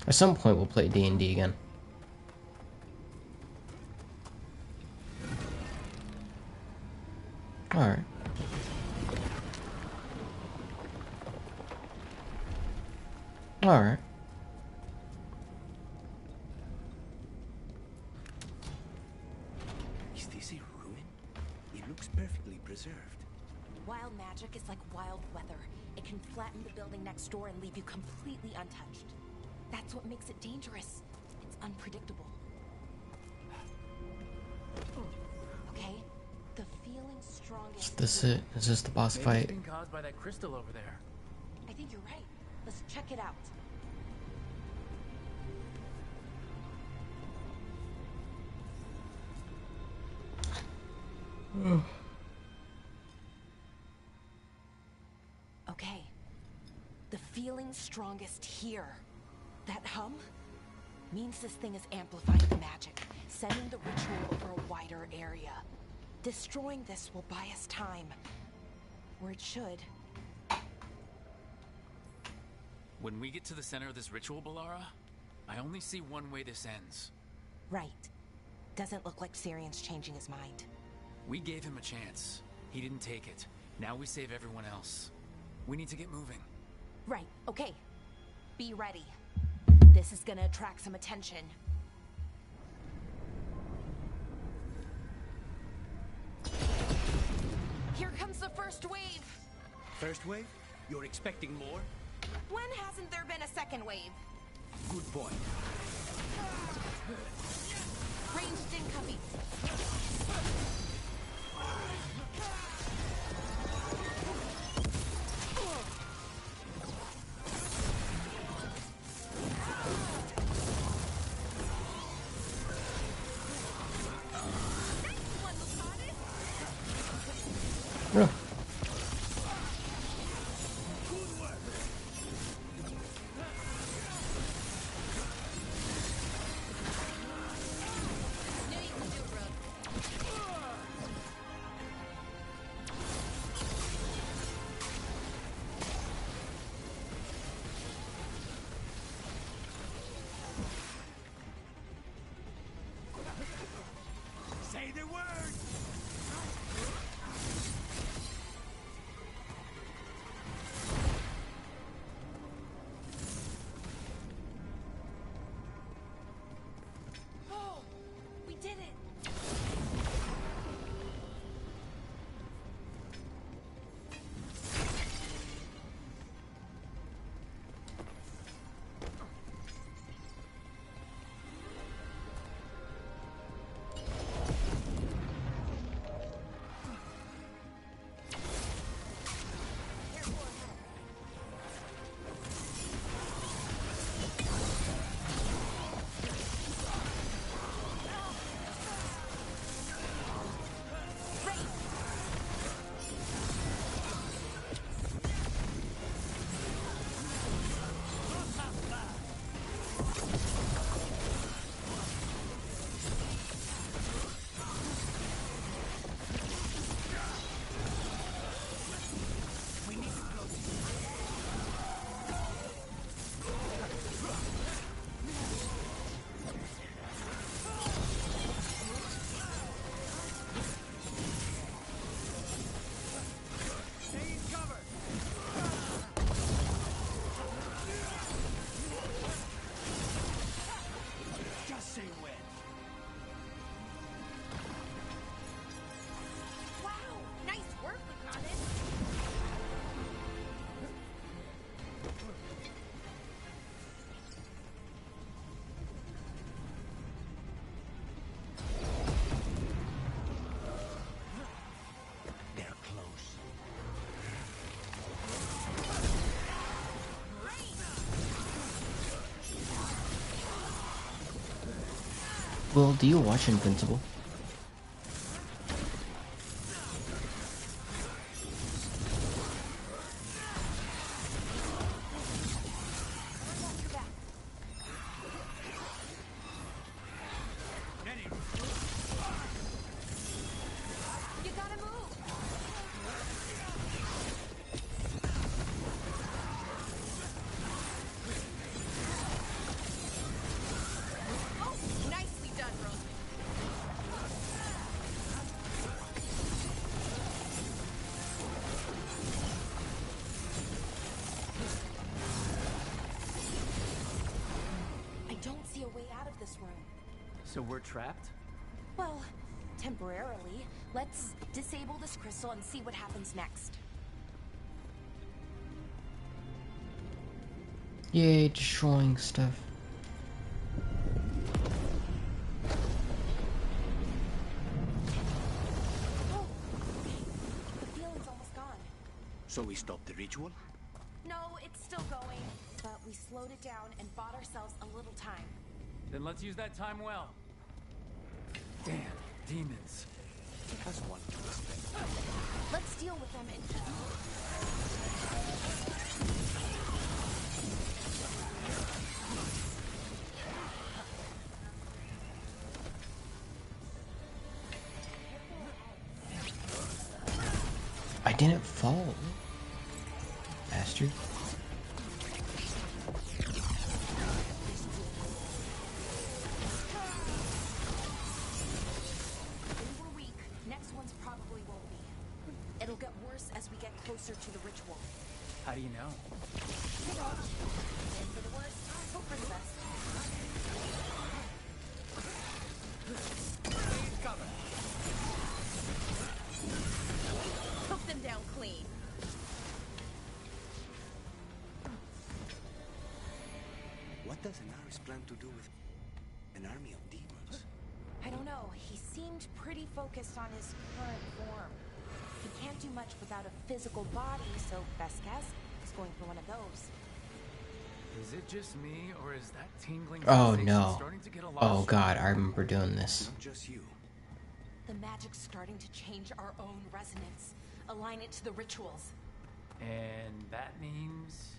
At some point, we'll play D&D again. Alright. Alright. Is this a ruin? It looks perfectly preserved. Wild magic is like wild weather. It can flatten the building next door and leave you completely untouched. That's what makes it dangerous. It's unpredictable. Okay, the feeling strongest. Is this it? Is this the boss fight? It's being caused by that crystal over there. I think you're right. Let's check it out. Okay. The feeling strongest here. That hum means this thing is amplifying the magic, sending the ritual over a wider area. Destroying this will buy us time. Or it should. When we get to the center of this ritual, Balara, I only see one way this ends. Right. Doesn't look like Syrian's changing his mind. We gave him a chance. He didn't take it. Now we save everyone else. We need to get moving. Right, okay. Be ready. This is gonna attract some attention. Here comes the first wave. First wave? You're expecting more? When hasn't there been a second wave? Good point. Ranged incoming. Yeah. Say the word! Well, do you watch Invincible? You gotta move. Oh, nicely done, Rook. I don't see a way out of this room. So we're trapped? Well, temporarily. Let's disable this crystal and see what happens next. Yay, destroying stuff. Oh, the feeling's almost gone. So we stopped the ritual? No, it's still going, but we slowed it down and bought ourselves a little time. Then let's use that time well. Damn, demons. As one can expect. Let's deal with them in I didn't fall. Bastard. We were weak. Next one's probably won't be. It'll get worse as we get closer to the ritual. How do you know? You know, plan for the worst, hope for the best. Took them down clean. What does Inaris plan to do with an army of demons? I don't know. He seemed pretty focused on his current form. He can't do much without a physical body, so best guess is going for one of those. Is it just me, or is that tingling Oh sensation no. starting to get a lot Oh god, I remember doing this. Not just you. The magic's starting to change our own resonance, align it to the rituals. And that means...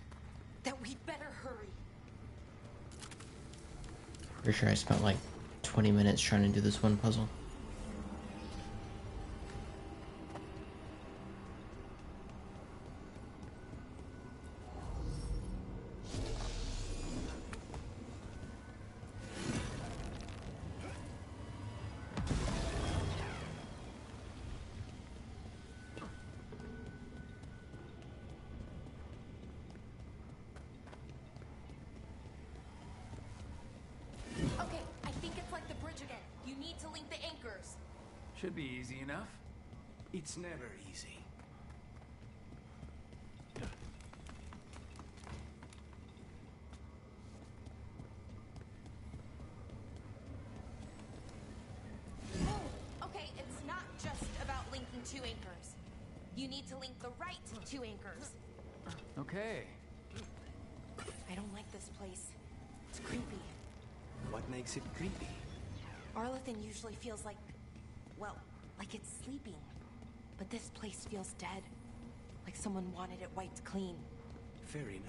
That we'd better hurry. Pretty sure I spent like 20 minutes trying to do this one puzzle. Okay, I think it's like the bridge again. You need to link the anchors. Should be easy enough. It's never easy. Oh, okay, it's not just about linking two anchors. You need to link the right two anchors. Okay. I don't like this place. It's creepy. What makes it creepy? Arlathan usually feels like, well, like it's sleeping. But this place feels dead. Like someone wanted it wiped clean. Fair enough.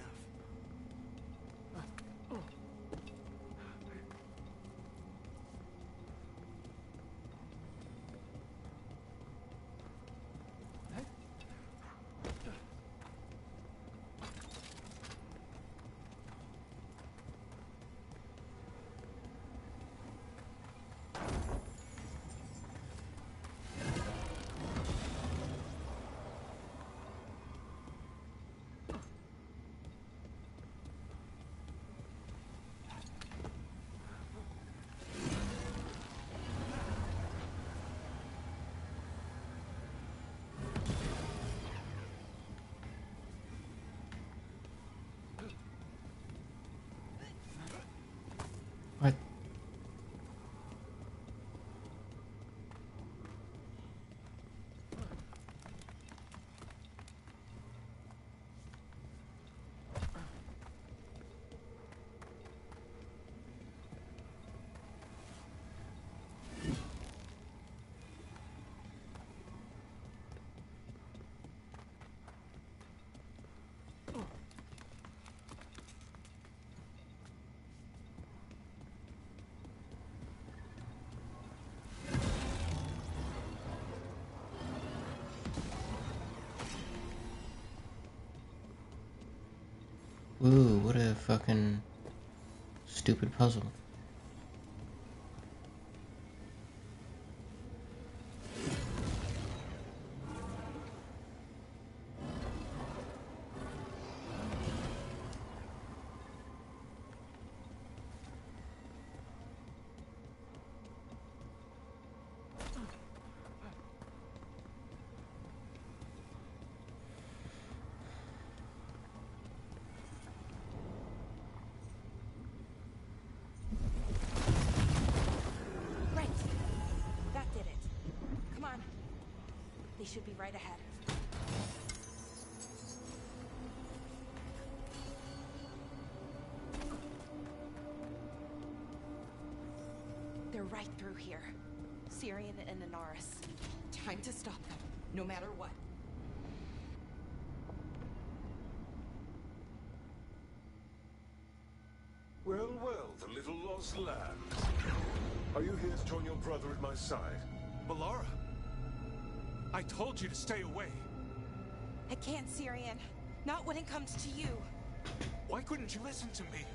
Ooh, what a fucking stupid puzzle. Right. That did it. Come on. They should be right ahead. They're right through here. Syrian and Anaris. Time to stop them, no matter what. Well, well, the little lost lamb. Are you here to join your brother at my side? Melara! I told you to stay away. I can't, Syrian. Not when it comes to you. Why couldn't you listen to me?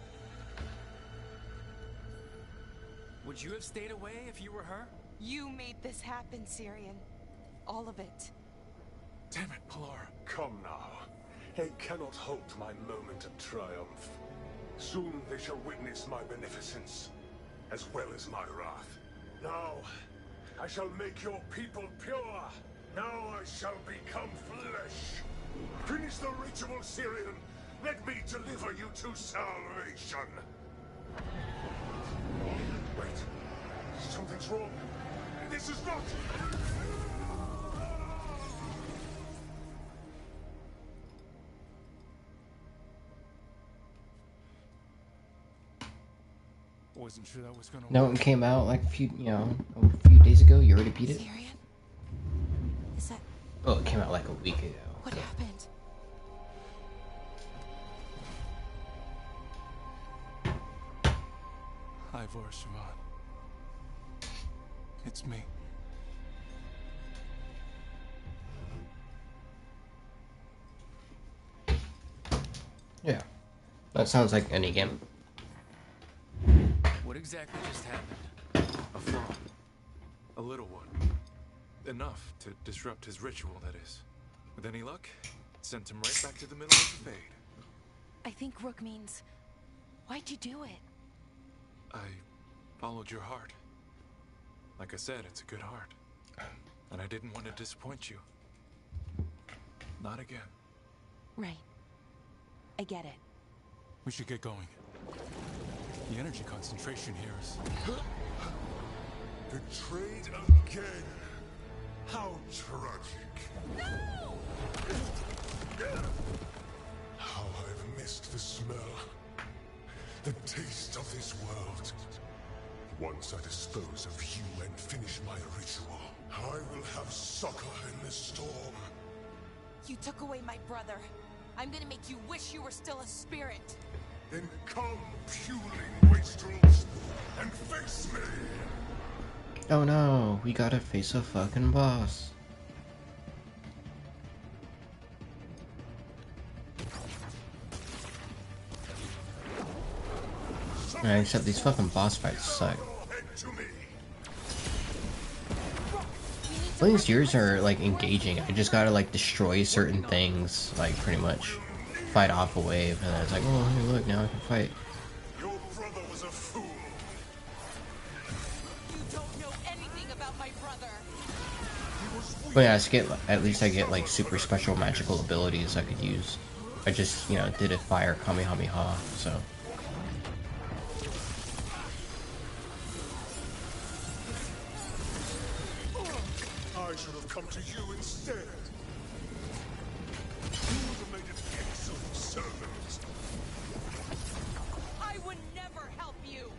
Would you have stayed away if you were her? You made this happen, Syrian. All of it. Damn it, Melara. Come now. They cannot halt my moment of triumph. Soon they shall witness my beneficence, as well as my wrath. Now, I shall make your people pure. Now I shall become flesh. Finish the ritual, Syrian. Let me deliver you to salvation. Wait. Something's wrong. This is not... Wasn't sure that was gonna No, work. it came out like a few days ago. You already beat it? Syrian? Is that... Oh, it came out like a week ago. What happened? Ivor Siobhan. It's me. Yeah. That sounds like any game. What exactly just happened? A flaw. A little one. Enough to disrupt his ritual, that is. With any luck, it sent him right back to the middle of the fade. I think Rook means... Why'd you do it? I followed your heart. Like I said, it's a good heart. And I didn't want to disappoint you. Not again. Right. I get it. We should get going. The energy concentration here is... Betrayed again. How tragic. No! How I've missed the smell. The taste of this world. Once I dispose of you and finish my ritual, I will have succor in the storm. You took away my brother. I'm gonna make you wish you were still a spirit. Then come, puling wastrels, and face me! Oh no, we gotta face a fucking boss. Yeah, except these fucking boss fights suck. At least yours are like engaging. I just gotta like destroy certain things, like pretty much fight off a wave, and then it's like, oh hey look, now I can fight. Your brother was a fool. You don't know anything about my brother. But yeah, at least I get like super special magical abilities I could use. I just, did a fire Kamehameha, so. I should have come to you instead. You would have made an excellent servant. I would never help you.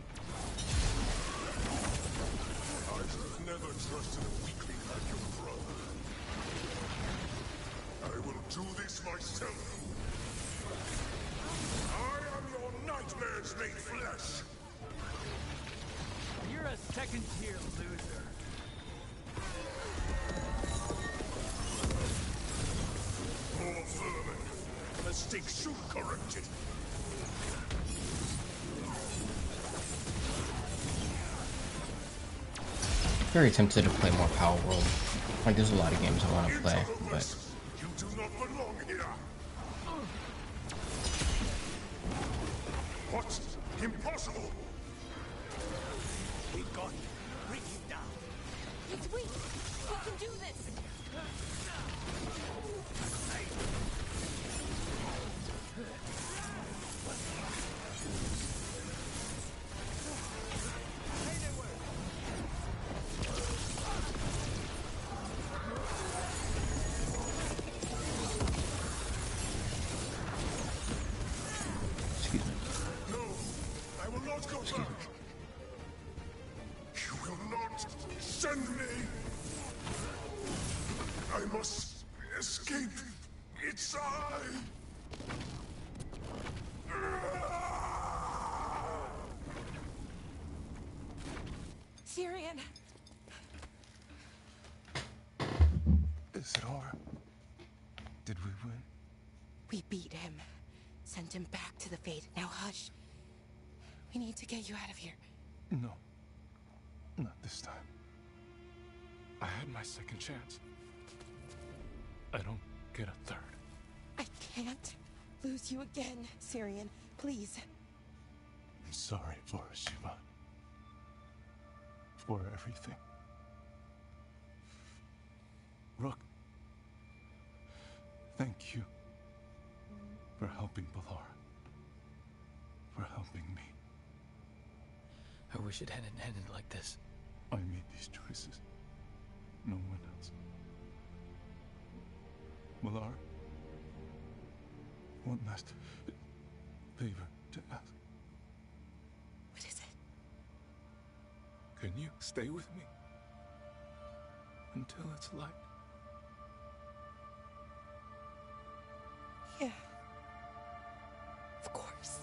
I should have never trusted a weakling like your brother. I will do this myself. I am your nightmares made flesh. You're a second-tier loser. More vermin. Mistake soon corrected. Very tempted to play more Power World. Like, there's a lot of games I want to play, but You do not belong here. What? Impossible! We got him. Bring him down. He's weak. We can do this. excuse me. No, I will not go back. You will not send me. I must escape. It's I. Syrian! Is it over? Did we win? We beat him. Sent him back to the Fate. Now hush. We need to get you out of here. No. Not this time. I had my second chance. I don't get a third. I can't lose you again, Syrian. Please. I'm sorry for Shiva. For everything. Rook. Thank you. For helping Balar. For helping me. I wish it hadn't ended like this. I made these choices. No one else. Balar. One last favor to ask. What is it? Can you stay with me? Until it's light? Yeah. Of course.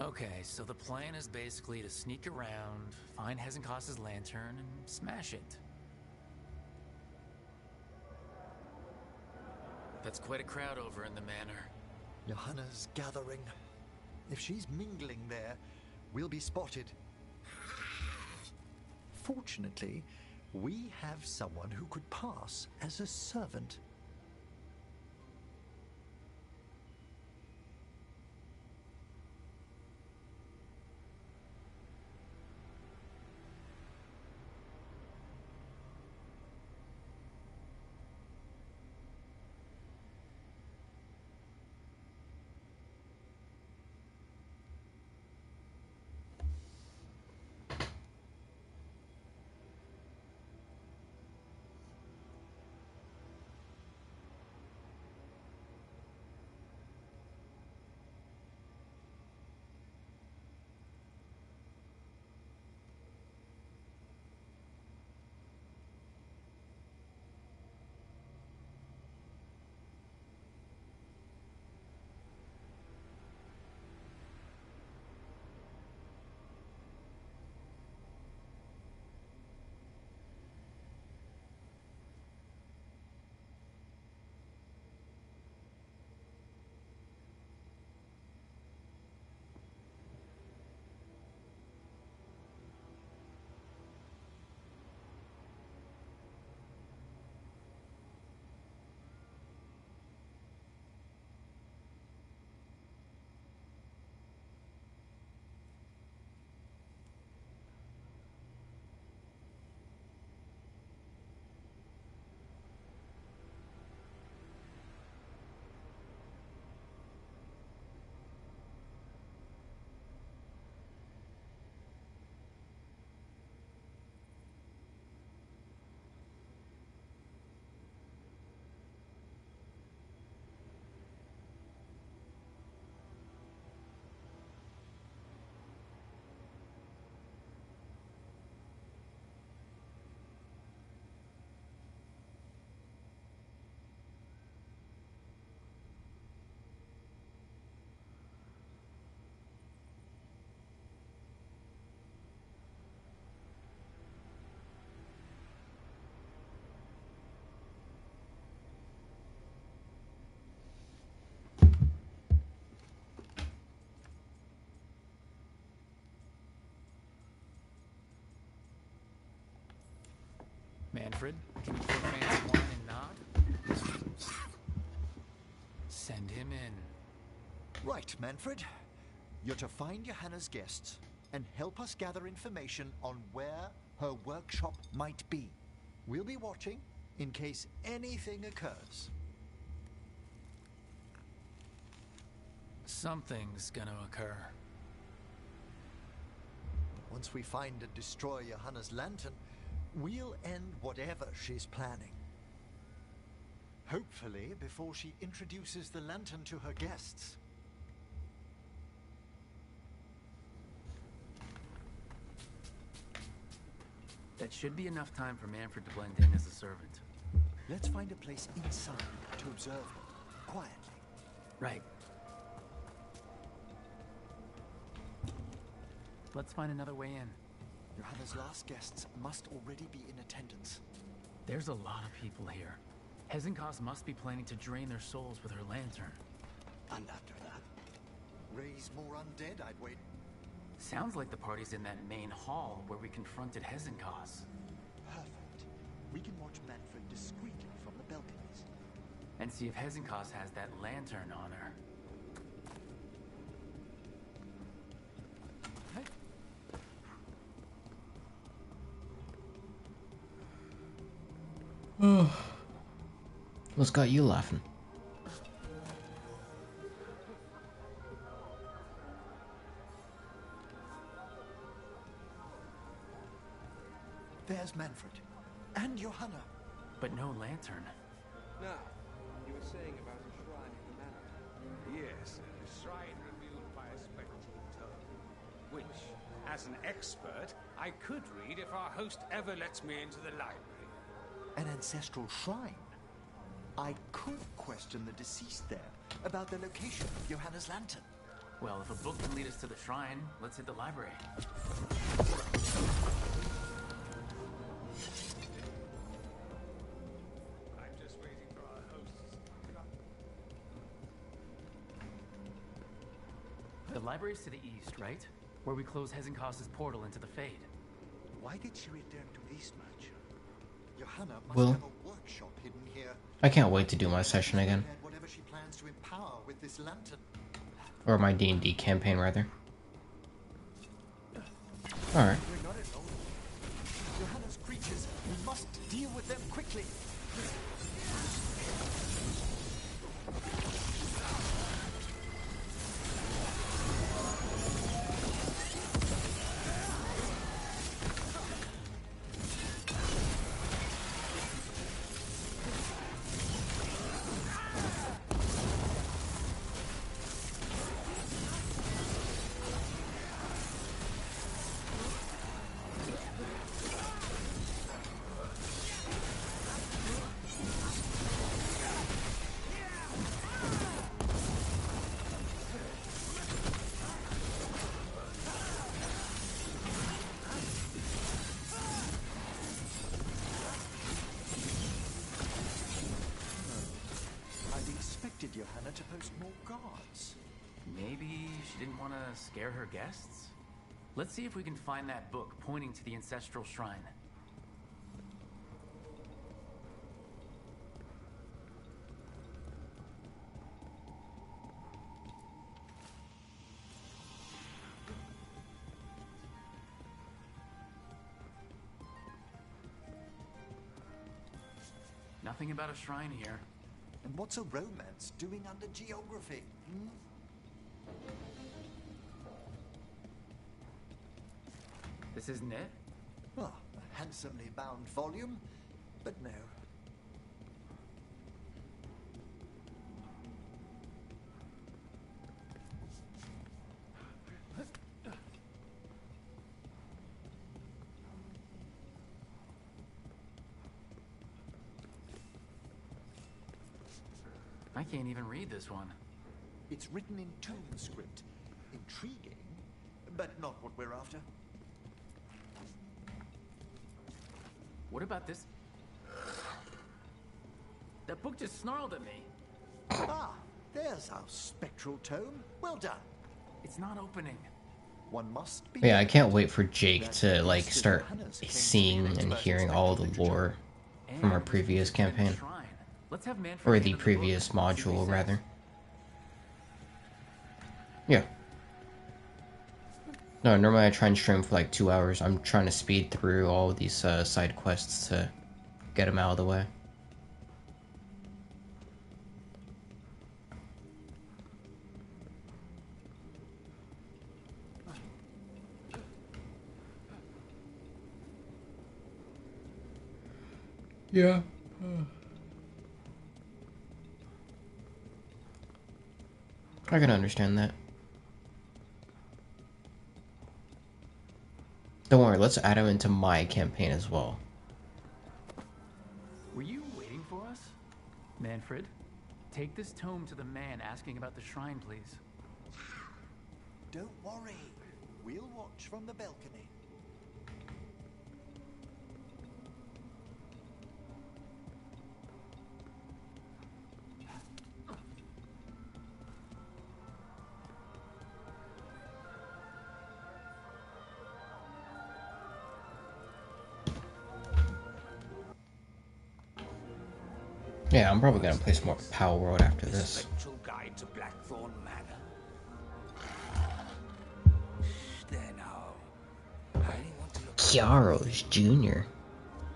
Okay, so the plan is basically to sneak around, find Hezenkos's lantern, and smash it. That's quite a crowd over in the manor. Johanna's gathering. If she's mingling there, we'll be spotted. Fortunately, we have someone who could pass as a servant. Manfred? Can you pour fancy wine and nod? Send him in. Right, Manfred. You're to find Johanna's guests and help us gather information on where her workshop might be. We'll be watching in case anything occurs. Something's gonna occur. Once we find and destroy Johanna's lantern, we'll end whatever she's planning. Hopefully before she introduces the lantern to her guests. That should be enough time for Manfred to blend in as a servant. Let's find a place inside to observe him, quietly. Right. Let's find another way in. Johanna's last guests must already be in attendance. There's a lot of people here. Hezenkos must be planning to drain their souls with her lantern. And after that, raise more undead, I'd wait. Sounds like the party's in that main hall where we confronted Hezenkos. Perfect. We can watch Manfred discreetly from the balconies. And see if Hezenkos has that lantern on her. What's got you laughing? There's Manfred. And Johanna. But no lantern. Now, you were saying about a shrine in the manor. Yes, a shrine revealed by a spectral tome, which, as an expert, I could read if our host ever lets me into the library. An ancestral shrine? I could question the deceased there about the location of Johanna's lantern. Well, if a book can lead us to the shrine, let's hit the library. I'm just waiting for our hosts to come. The library's to the east, right? Where we close Hezenkos' portal into the Fade. Why did she return to this much? Johanna must Well, have a workshop hidden here. I can't wait to do my session again. Whatever she plans to empower with this lantern. Or my D&D campaign, rather. Alright. We're not alone. Johanna's creatures. We must deal with them quickly. Johanna to post more guards. Maybe she didn't want to scare her guests? Let's see if we can find that book pointing to the ancestral shrine. Nothing about a shrine here. And what's a romance doing under geography? Hmm? This isn't it? Oh, a handsomely bound volume, but no. I can't even read this one. It's written in tomb script. Intriguing, but not what we're after. What about this? That book just snarled at me. Ah, there's our spectral tome. Well done. It's not opening. One must be. Yeah, I can't wait for Jake to like start seeing and hearing all the lore from our previous campaign. Let's have Manfred Or hand the him book, previous see what he module, says. rather. Yeah. No, normally I try and stream for like 2 hours. I'm trying to speed through all of these side quests to get them out of the way. Yeah. I can understand that. Don't worry, let's add him into my campaign as well. Were you waiting for us? Manfred, take this tome to the man asking about the shrine, please. Don't worry. We'll watch from the balcony. Yeah, I'm probably gonna play some more Power World after this. Spectral guide to Blackthorn Manor. There now. I only want to look. Chiaros Jr.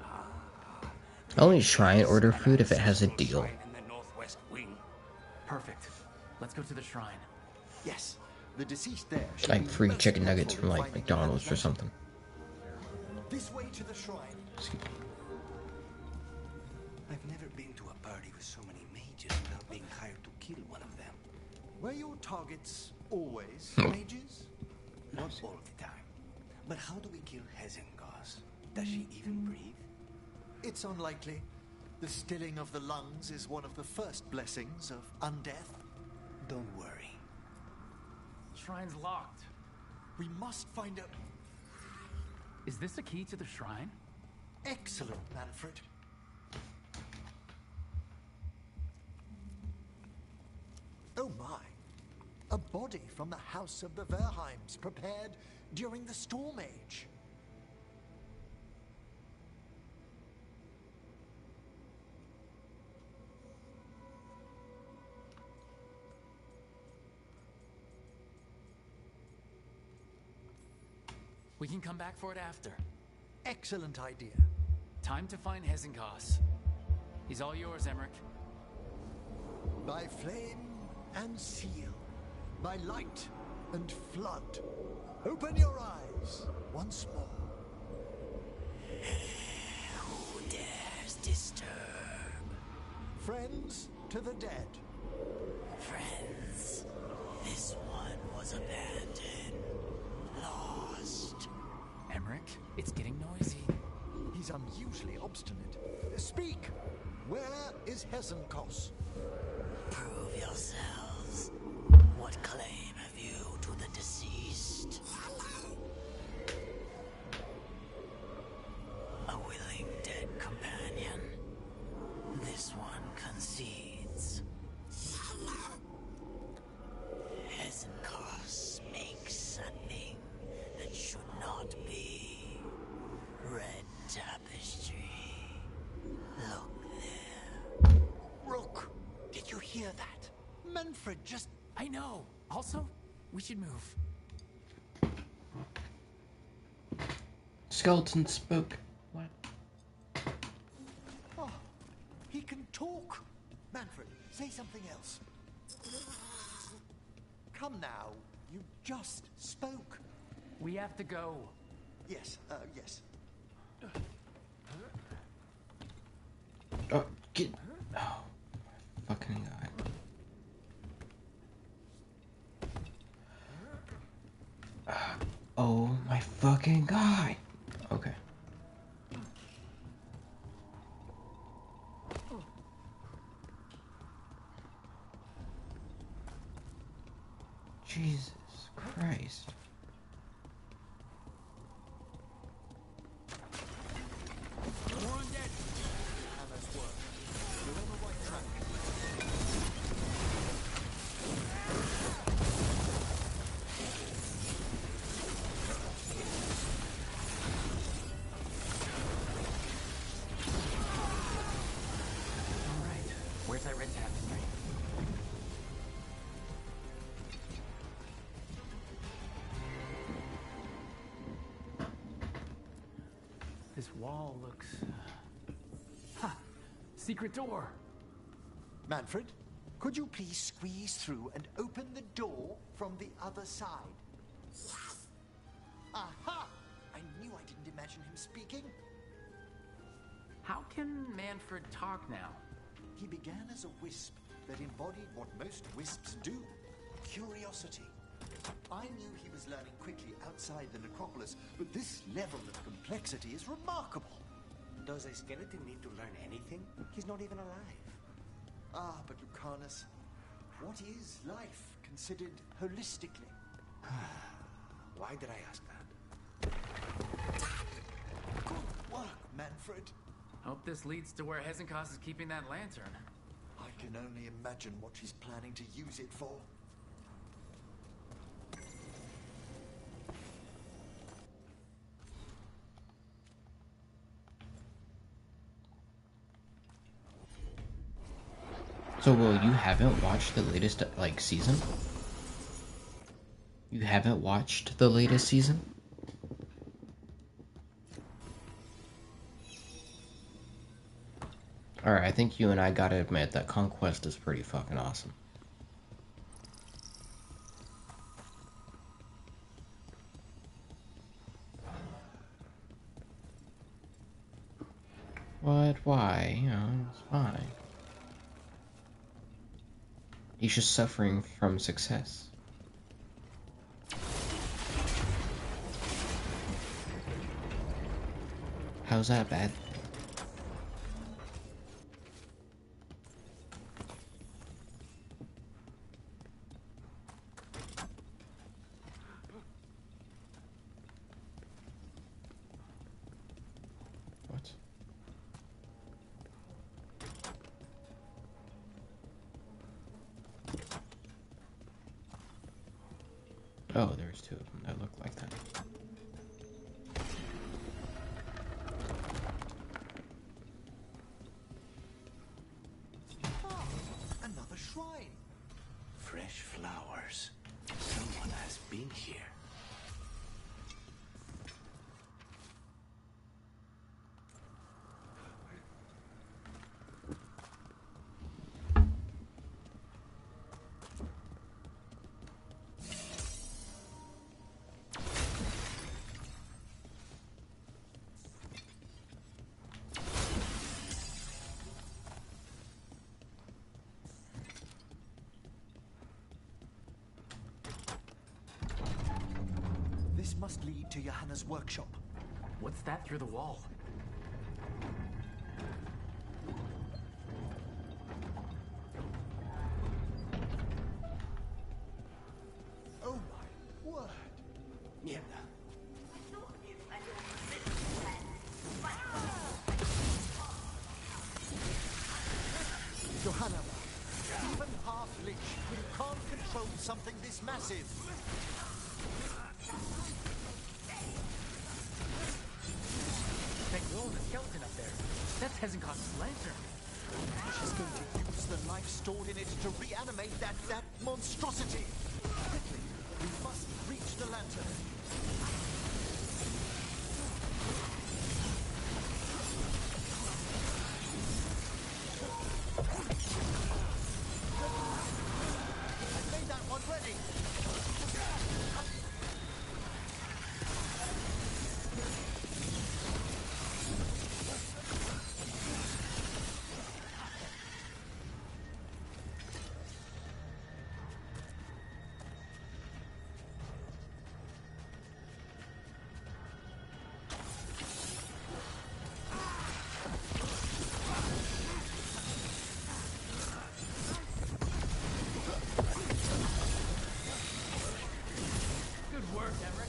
I only try and order food if it has a deal. In the northwest wing. Perfect. Let's go to the shrine. Yes, the deceased there. should Like be free most chicken nuggets helpful from in like finding McDonald's or Anna's something. This way to the shrine. I've never been to a party with so many mages without being hired to kill one of them. Were your targets always mages? Not all the time. But how do we kill Hesengos? Does she even breathe? It's unlikely. The stilling of the lungs is one of the first blessings of undeath. Don't worry. Shrine's locked. We must find a... Is this a key to the shrine? Excellent, Manfred. Oh my. A body from the house of the Verheims, prepared during the Storm Age. We can come back for it after. Excellent idea. Time to find Hesengos. He's all yours, Emmerich. By flame and seal, by light and flood, open your eyes once more. Who dares disturb? Friends to the dead. Friends, this one was abandoned, lost. Emmerich, it's getting noisy. He's unusually obstinate. Speak! Where is Hessenkos? Prove yourselves. What claim have you to the deceased? A willing dead companion. This one concedes. Hessenkos makes something that should not be. Red tapestry. Look there. Rook, did you hear that? Manfred just... I know. Also, we should move. Skeleton spoke. What? Oh, he can talk. Manfred, say something else. Come now, you just spoke. We have to go. Yes, yes. Oh, get... Oh, fucking god. Oh my fucking god. Okay. Jesus Christ. More undead. Hammer's work. You're on the right track. This wall looks... Ha! Secret door! Manfred, could you please squeeze through and open the door from the other side? Aha! I knew I didn't imagine him speaking. How can Manfred talk now? He began as a wisp that embodied what most wisps do, curiosity. I knew he was learning quickly outside the necropolis, but this level of complexity is remarkable. Does a skeleton need to learn anything? He's not even alive. Ah, but Lucanus, what is life considered holistically? Why did I ask that? Good work, Manfred. Hope this leads to where Hezekiah is keeping that lantern. I can only imagine what she's planning to use it for. So, Will, you haven't watched the latest, like, season? You haven't watched the latest season? Alright, I think you and I gotta admit that Conquest is pretty fucking awesome. What? Why? You know, it's fine. He's just suffering from success. How's that bad? What? Oh, there's two of them that look like that. Ah, another shrine. Fresh flowers. Someone has been here. This must lead to Johanna's workshop. What's that through the wall? Oh my word! Mierda. Johanna, even half-lich, you can't control something this massive. That glow in the skeleton up there. That's Hezekiah's lantern. She's going to use the life stored in it to reanimate that monstrosity. Quickly, we must reach the lantern. I made that one ready. Good work, Emmerich.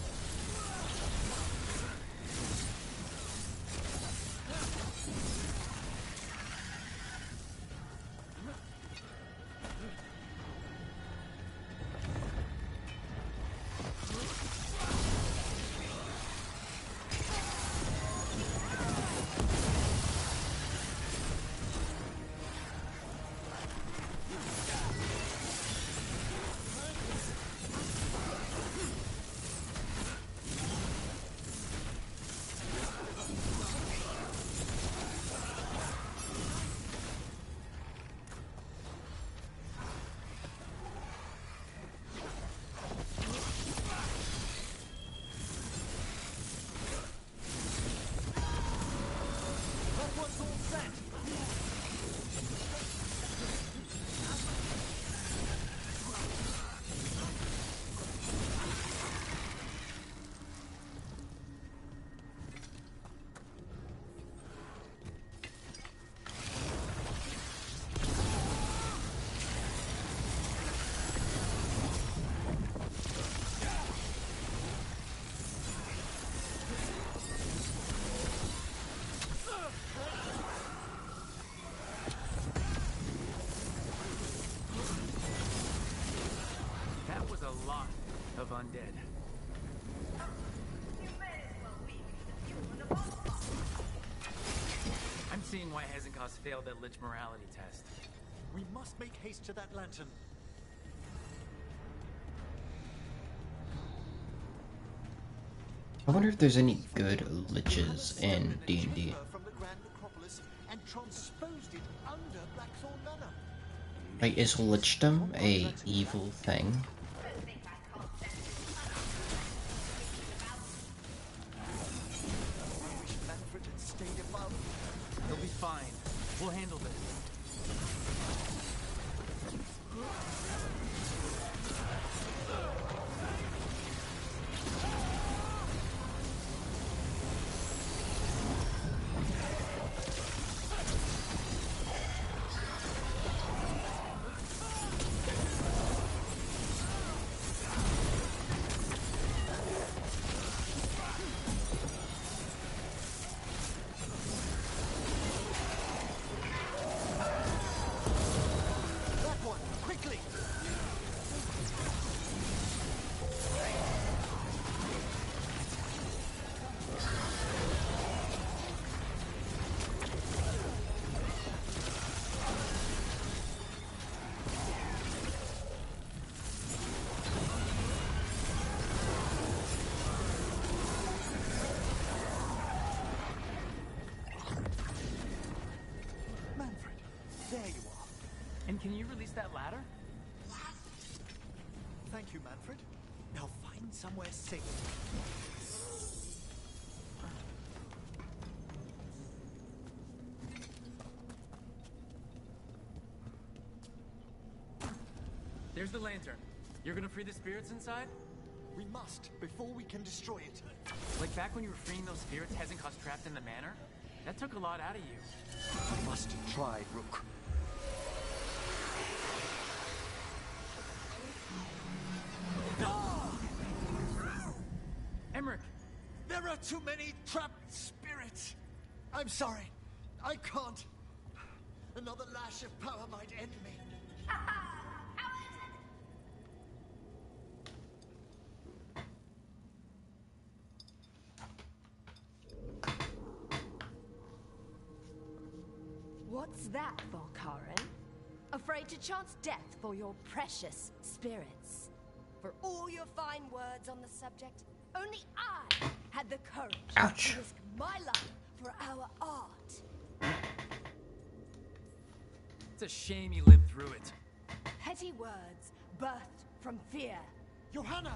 undead. I'm seeing why Hezekiah's failed that Lich morality test. We must make haste to that lantern. I wonder if there's any good liches in D&D. From the Grand Necropolis and transposed it under Blackthorn Manor. Like, is lichdom a evil thing? I wish Manfred had stayed above. He'll be fine. We'll handle this. There you are. And can you release that ladder? Thank you, Manfred. Now find somewhere safe. There's the lantern. You're gonna free the spirits inside? We must, before we can destroy it. Like back when you were freeing those spirits Hezekiah's trapped in the manor? That took a lot out of you. I must have tried, Rook. Emmerich! There are too many trapped spirits. I'm sorry. I can't. Another lash of power might end me. What's that, Volkaren? Afraid to chance death for your precious spirits? For all your fine words on the subject, only I had the courage to risk my life for our art. It's a shame you lived through it. Petty words birthed from fear. Johanna!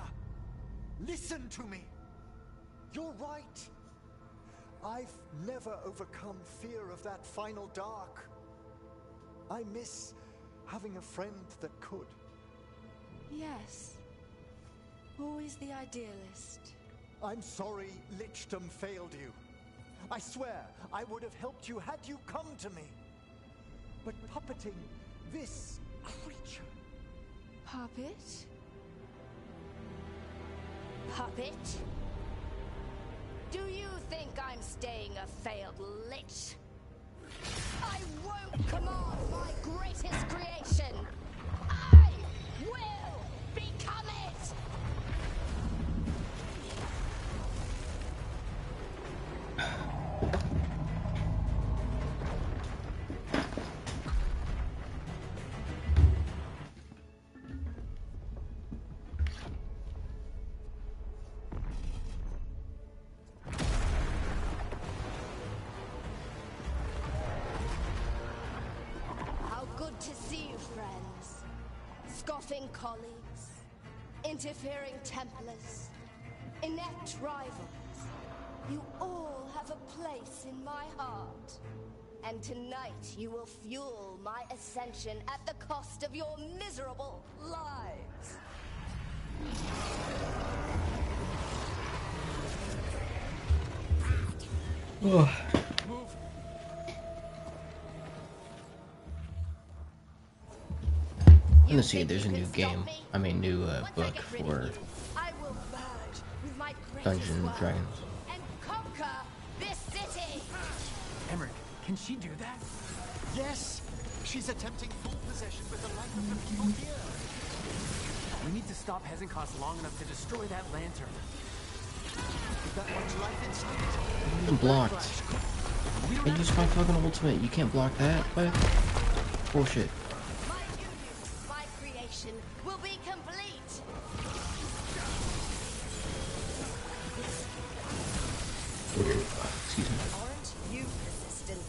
Listen to me. You're right. I've never overcome fear of that final dark. I miss having a friend that could. Yes. Always the idealist. I'm sorry Lichdom failed you. I swear I would have helped you had you come to me. But puppeting this creature... Puppet? Puppet? Do you think I'm staying a failed lich? I won't command my greatest creation! I will become it! To see you, friends. Scoffing colleagues, interfering Templars, inept rivals. You all have a place in my heart. And tonight you will fuel my ascension at the cost of your miserable lives. Move. Let's see, there's a new game. I mean, new book for Dungeons and Dragons. And conquer this city. Emmerich, can she do that? Yes! She's attempting full possession with the light of the people here. We need to stop Hezenkos long enough to destroy that lantern. That much life inside I'm blocked. I used my fucking ultimate. You can't block that. What? Bullshit. My creation will be complete. Excuse me. Aren't you persistent?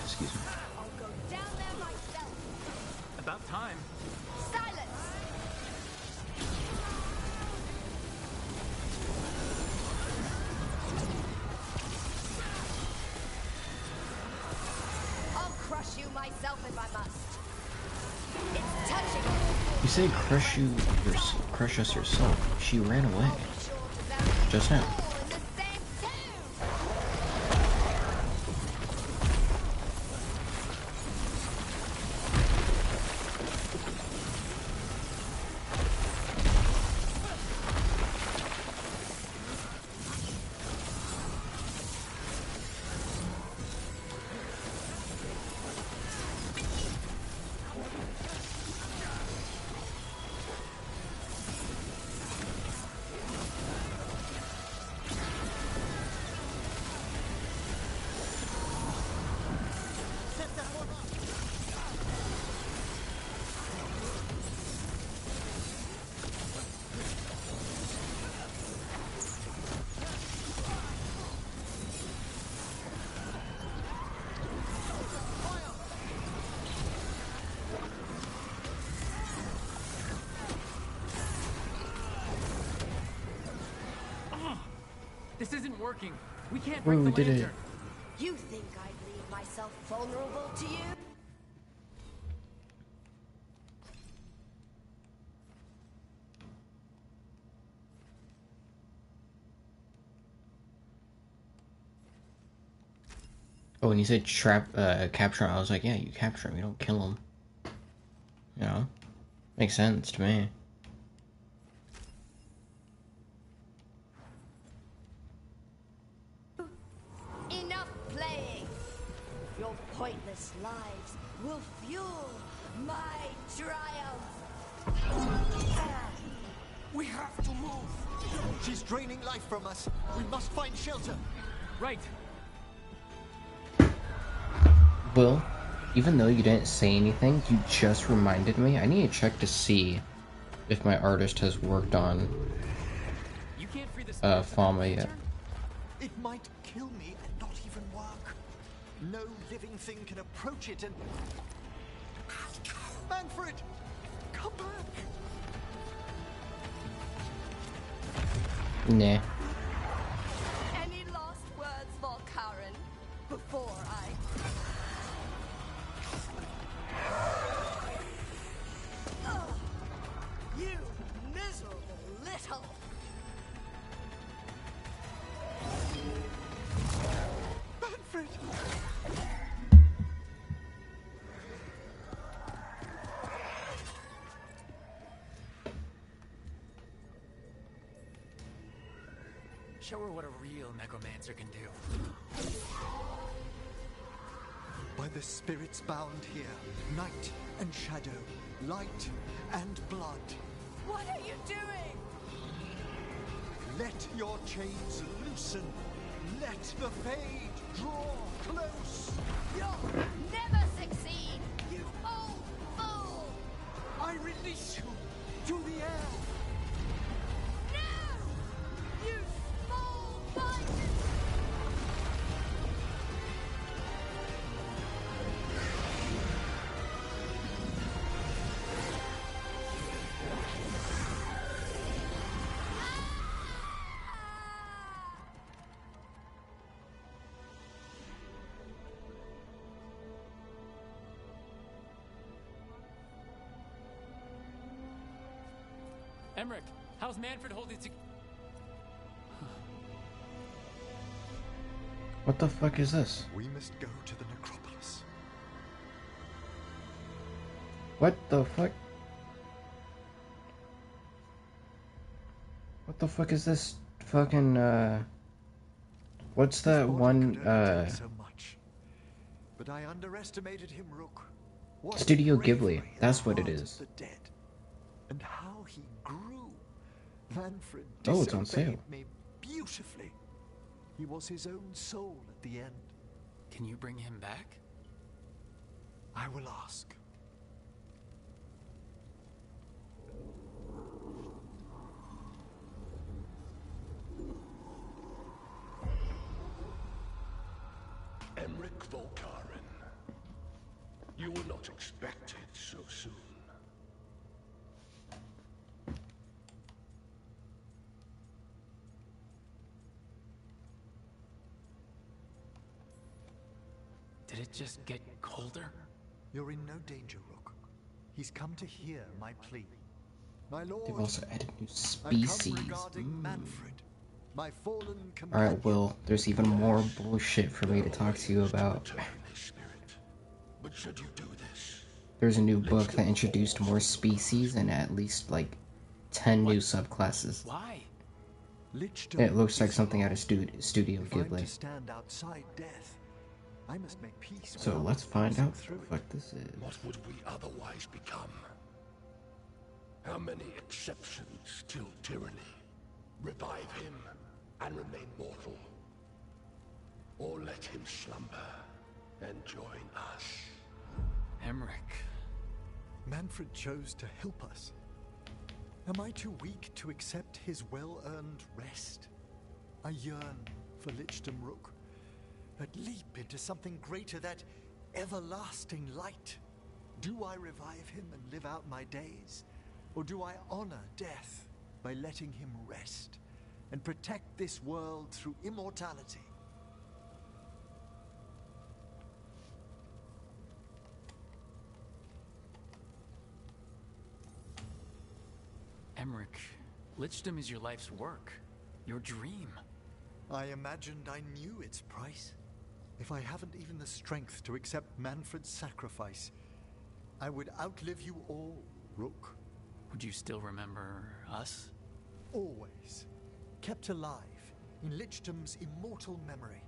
Excuse me. I'll go down there myself. About time. Silence! I'll crush you myself if I must. It's touching. You say crush us yourself. She ran away. Just now. This isn't working. We can't break Whoa, the we did lantern. it. You think I'd leave myself vulnerable to you? Oh, and you said capture him. I was like, yeah, you capture him. You don't kill him. You know? Makes sense to me. Enough playing. Your pointless lives will fuel my triumph. We have to move. She's draining life from us. We must find shelter. Right. Will, even though you didn't say anything, you just reminded me. I need to check to see if my artist has worked on Fama yet. It might kill me and not even work. No living thing can approach it and... Manfred! Come back! Nah. Any last words for Karen before I... Ugh, you miserable little... Manfred! Show her what a real necromancer can do. By the spirits bound here, night and shadow, light and blood. What are you doing? Let your chains loosen. Let the fade draw close. You'll never succeed, you old fool! I release you to the air. No! You small minded! Emmerich, how's Manfred holding to... What the fuck is this? We must go to the necropolis. What the fuck? What the fuck is this fucking, what's that one, So much. But I underestimated him, Rook. What Studio bravery Ghibli. in That's the what it heart of is. the dead. And how he grew. Manfred Oh, it's on sale. disobeyed me beautifully. He was his own soul at the end. Can you bring him back? I will ask. Emmerich Volkaren. You were not expected so soon. Did it just get colder? You're in no danger, Rook. He's come to hear my plea. My lord, They've also added new I've come species. regarding Manfred, my fallen companion. Alright, Will, there's even more bullshit for me to talk to you about. But should you do this? There's a new book that introduced more species and at least like 10 new subclasses. Why? It looks like something out of Studio If I'm to Ghibli. stand outside death, I must make peace. So let's find out what the fuck this is. What would we otherwise become? How many exceptions till tyranny? Revive him and remain mortal? Or let him slumber and join us? Emmerich. Manfred chose to help us. Am I too weak to accept his well-earned rest? I yearn for Lichdom Rook, that leap into something greater, that everlasting light. Do I revive him and live out my days? Or do I honor death by letting him rest and protect this world through immortality? Emmerich, Lichdom is your life's work, your dream. I imagined I knew its price. If I haven't even the strength to accept Manfred's sacrifice, I would outlive you all, Rook. Would you still remember us? Always. Kept alive in Lichdom's immortal memory.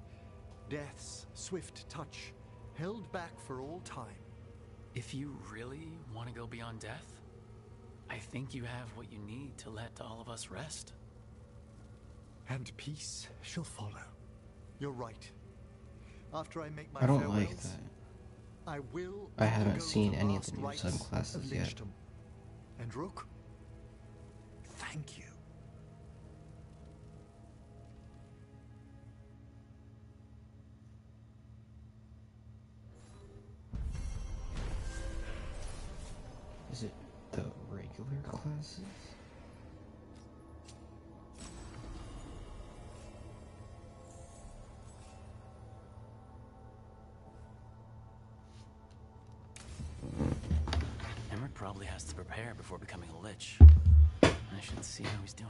Death's swift touch, held back for all time. If you really want to go beyond death, I think you have what you need to let all of us rest. And peace shall follow. You're right. After I make my I don't farewells, like that. I will I haven't undergo seen the any of last the new rites subclasses of yet. Lichdom. And Rook, thank you. Is it the regular classes? Emmerich probably has to prepare before becoming a lich. I should see how he's doing.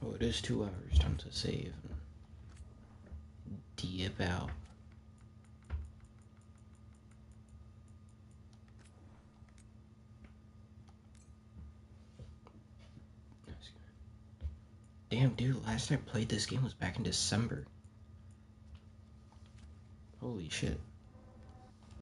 Oh, it is 2 hours. Time to save and dip out. Damn, dude, last time I played this game was back in December. Holy shit.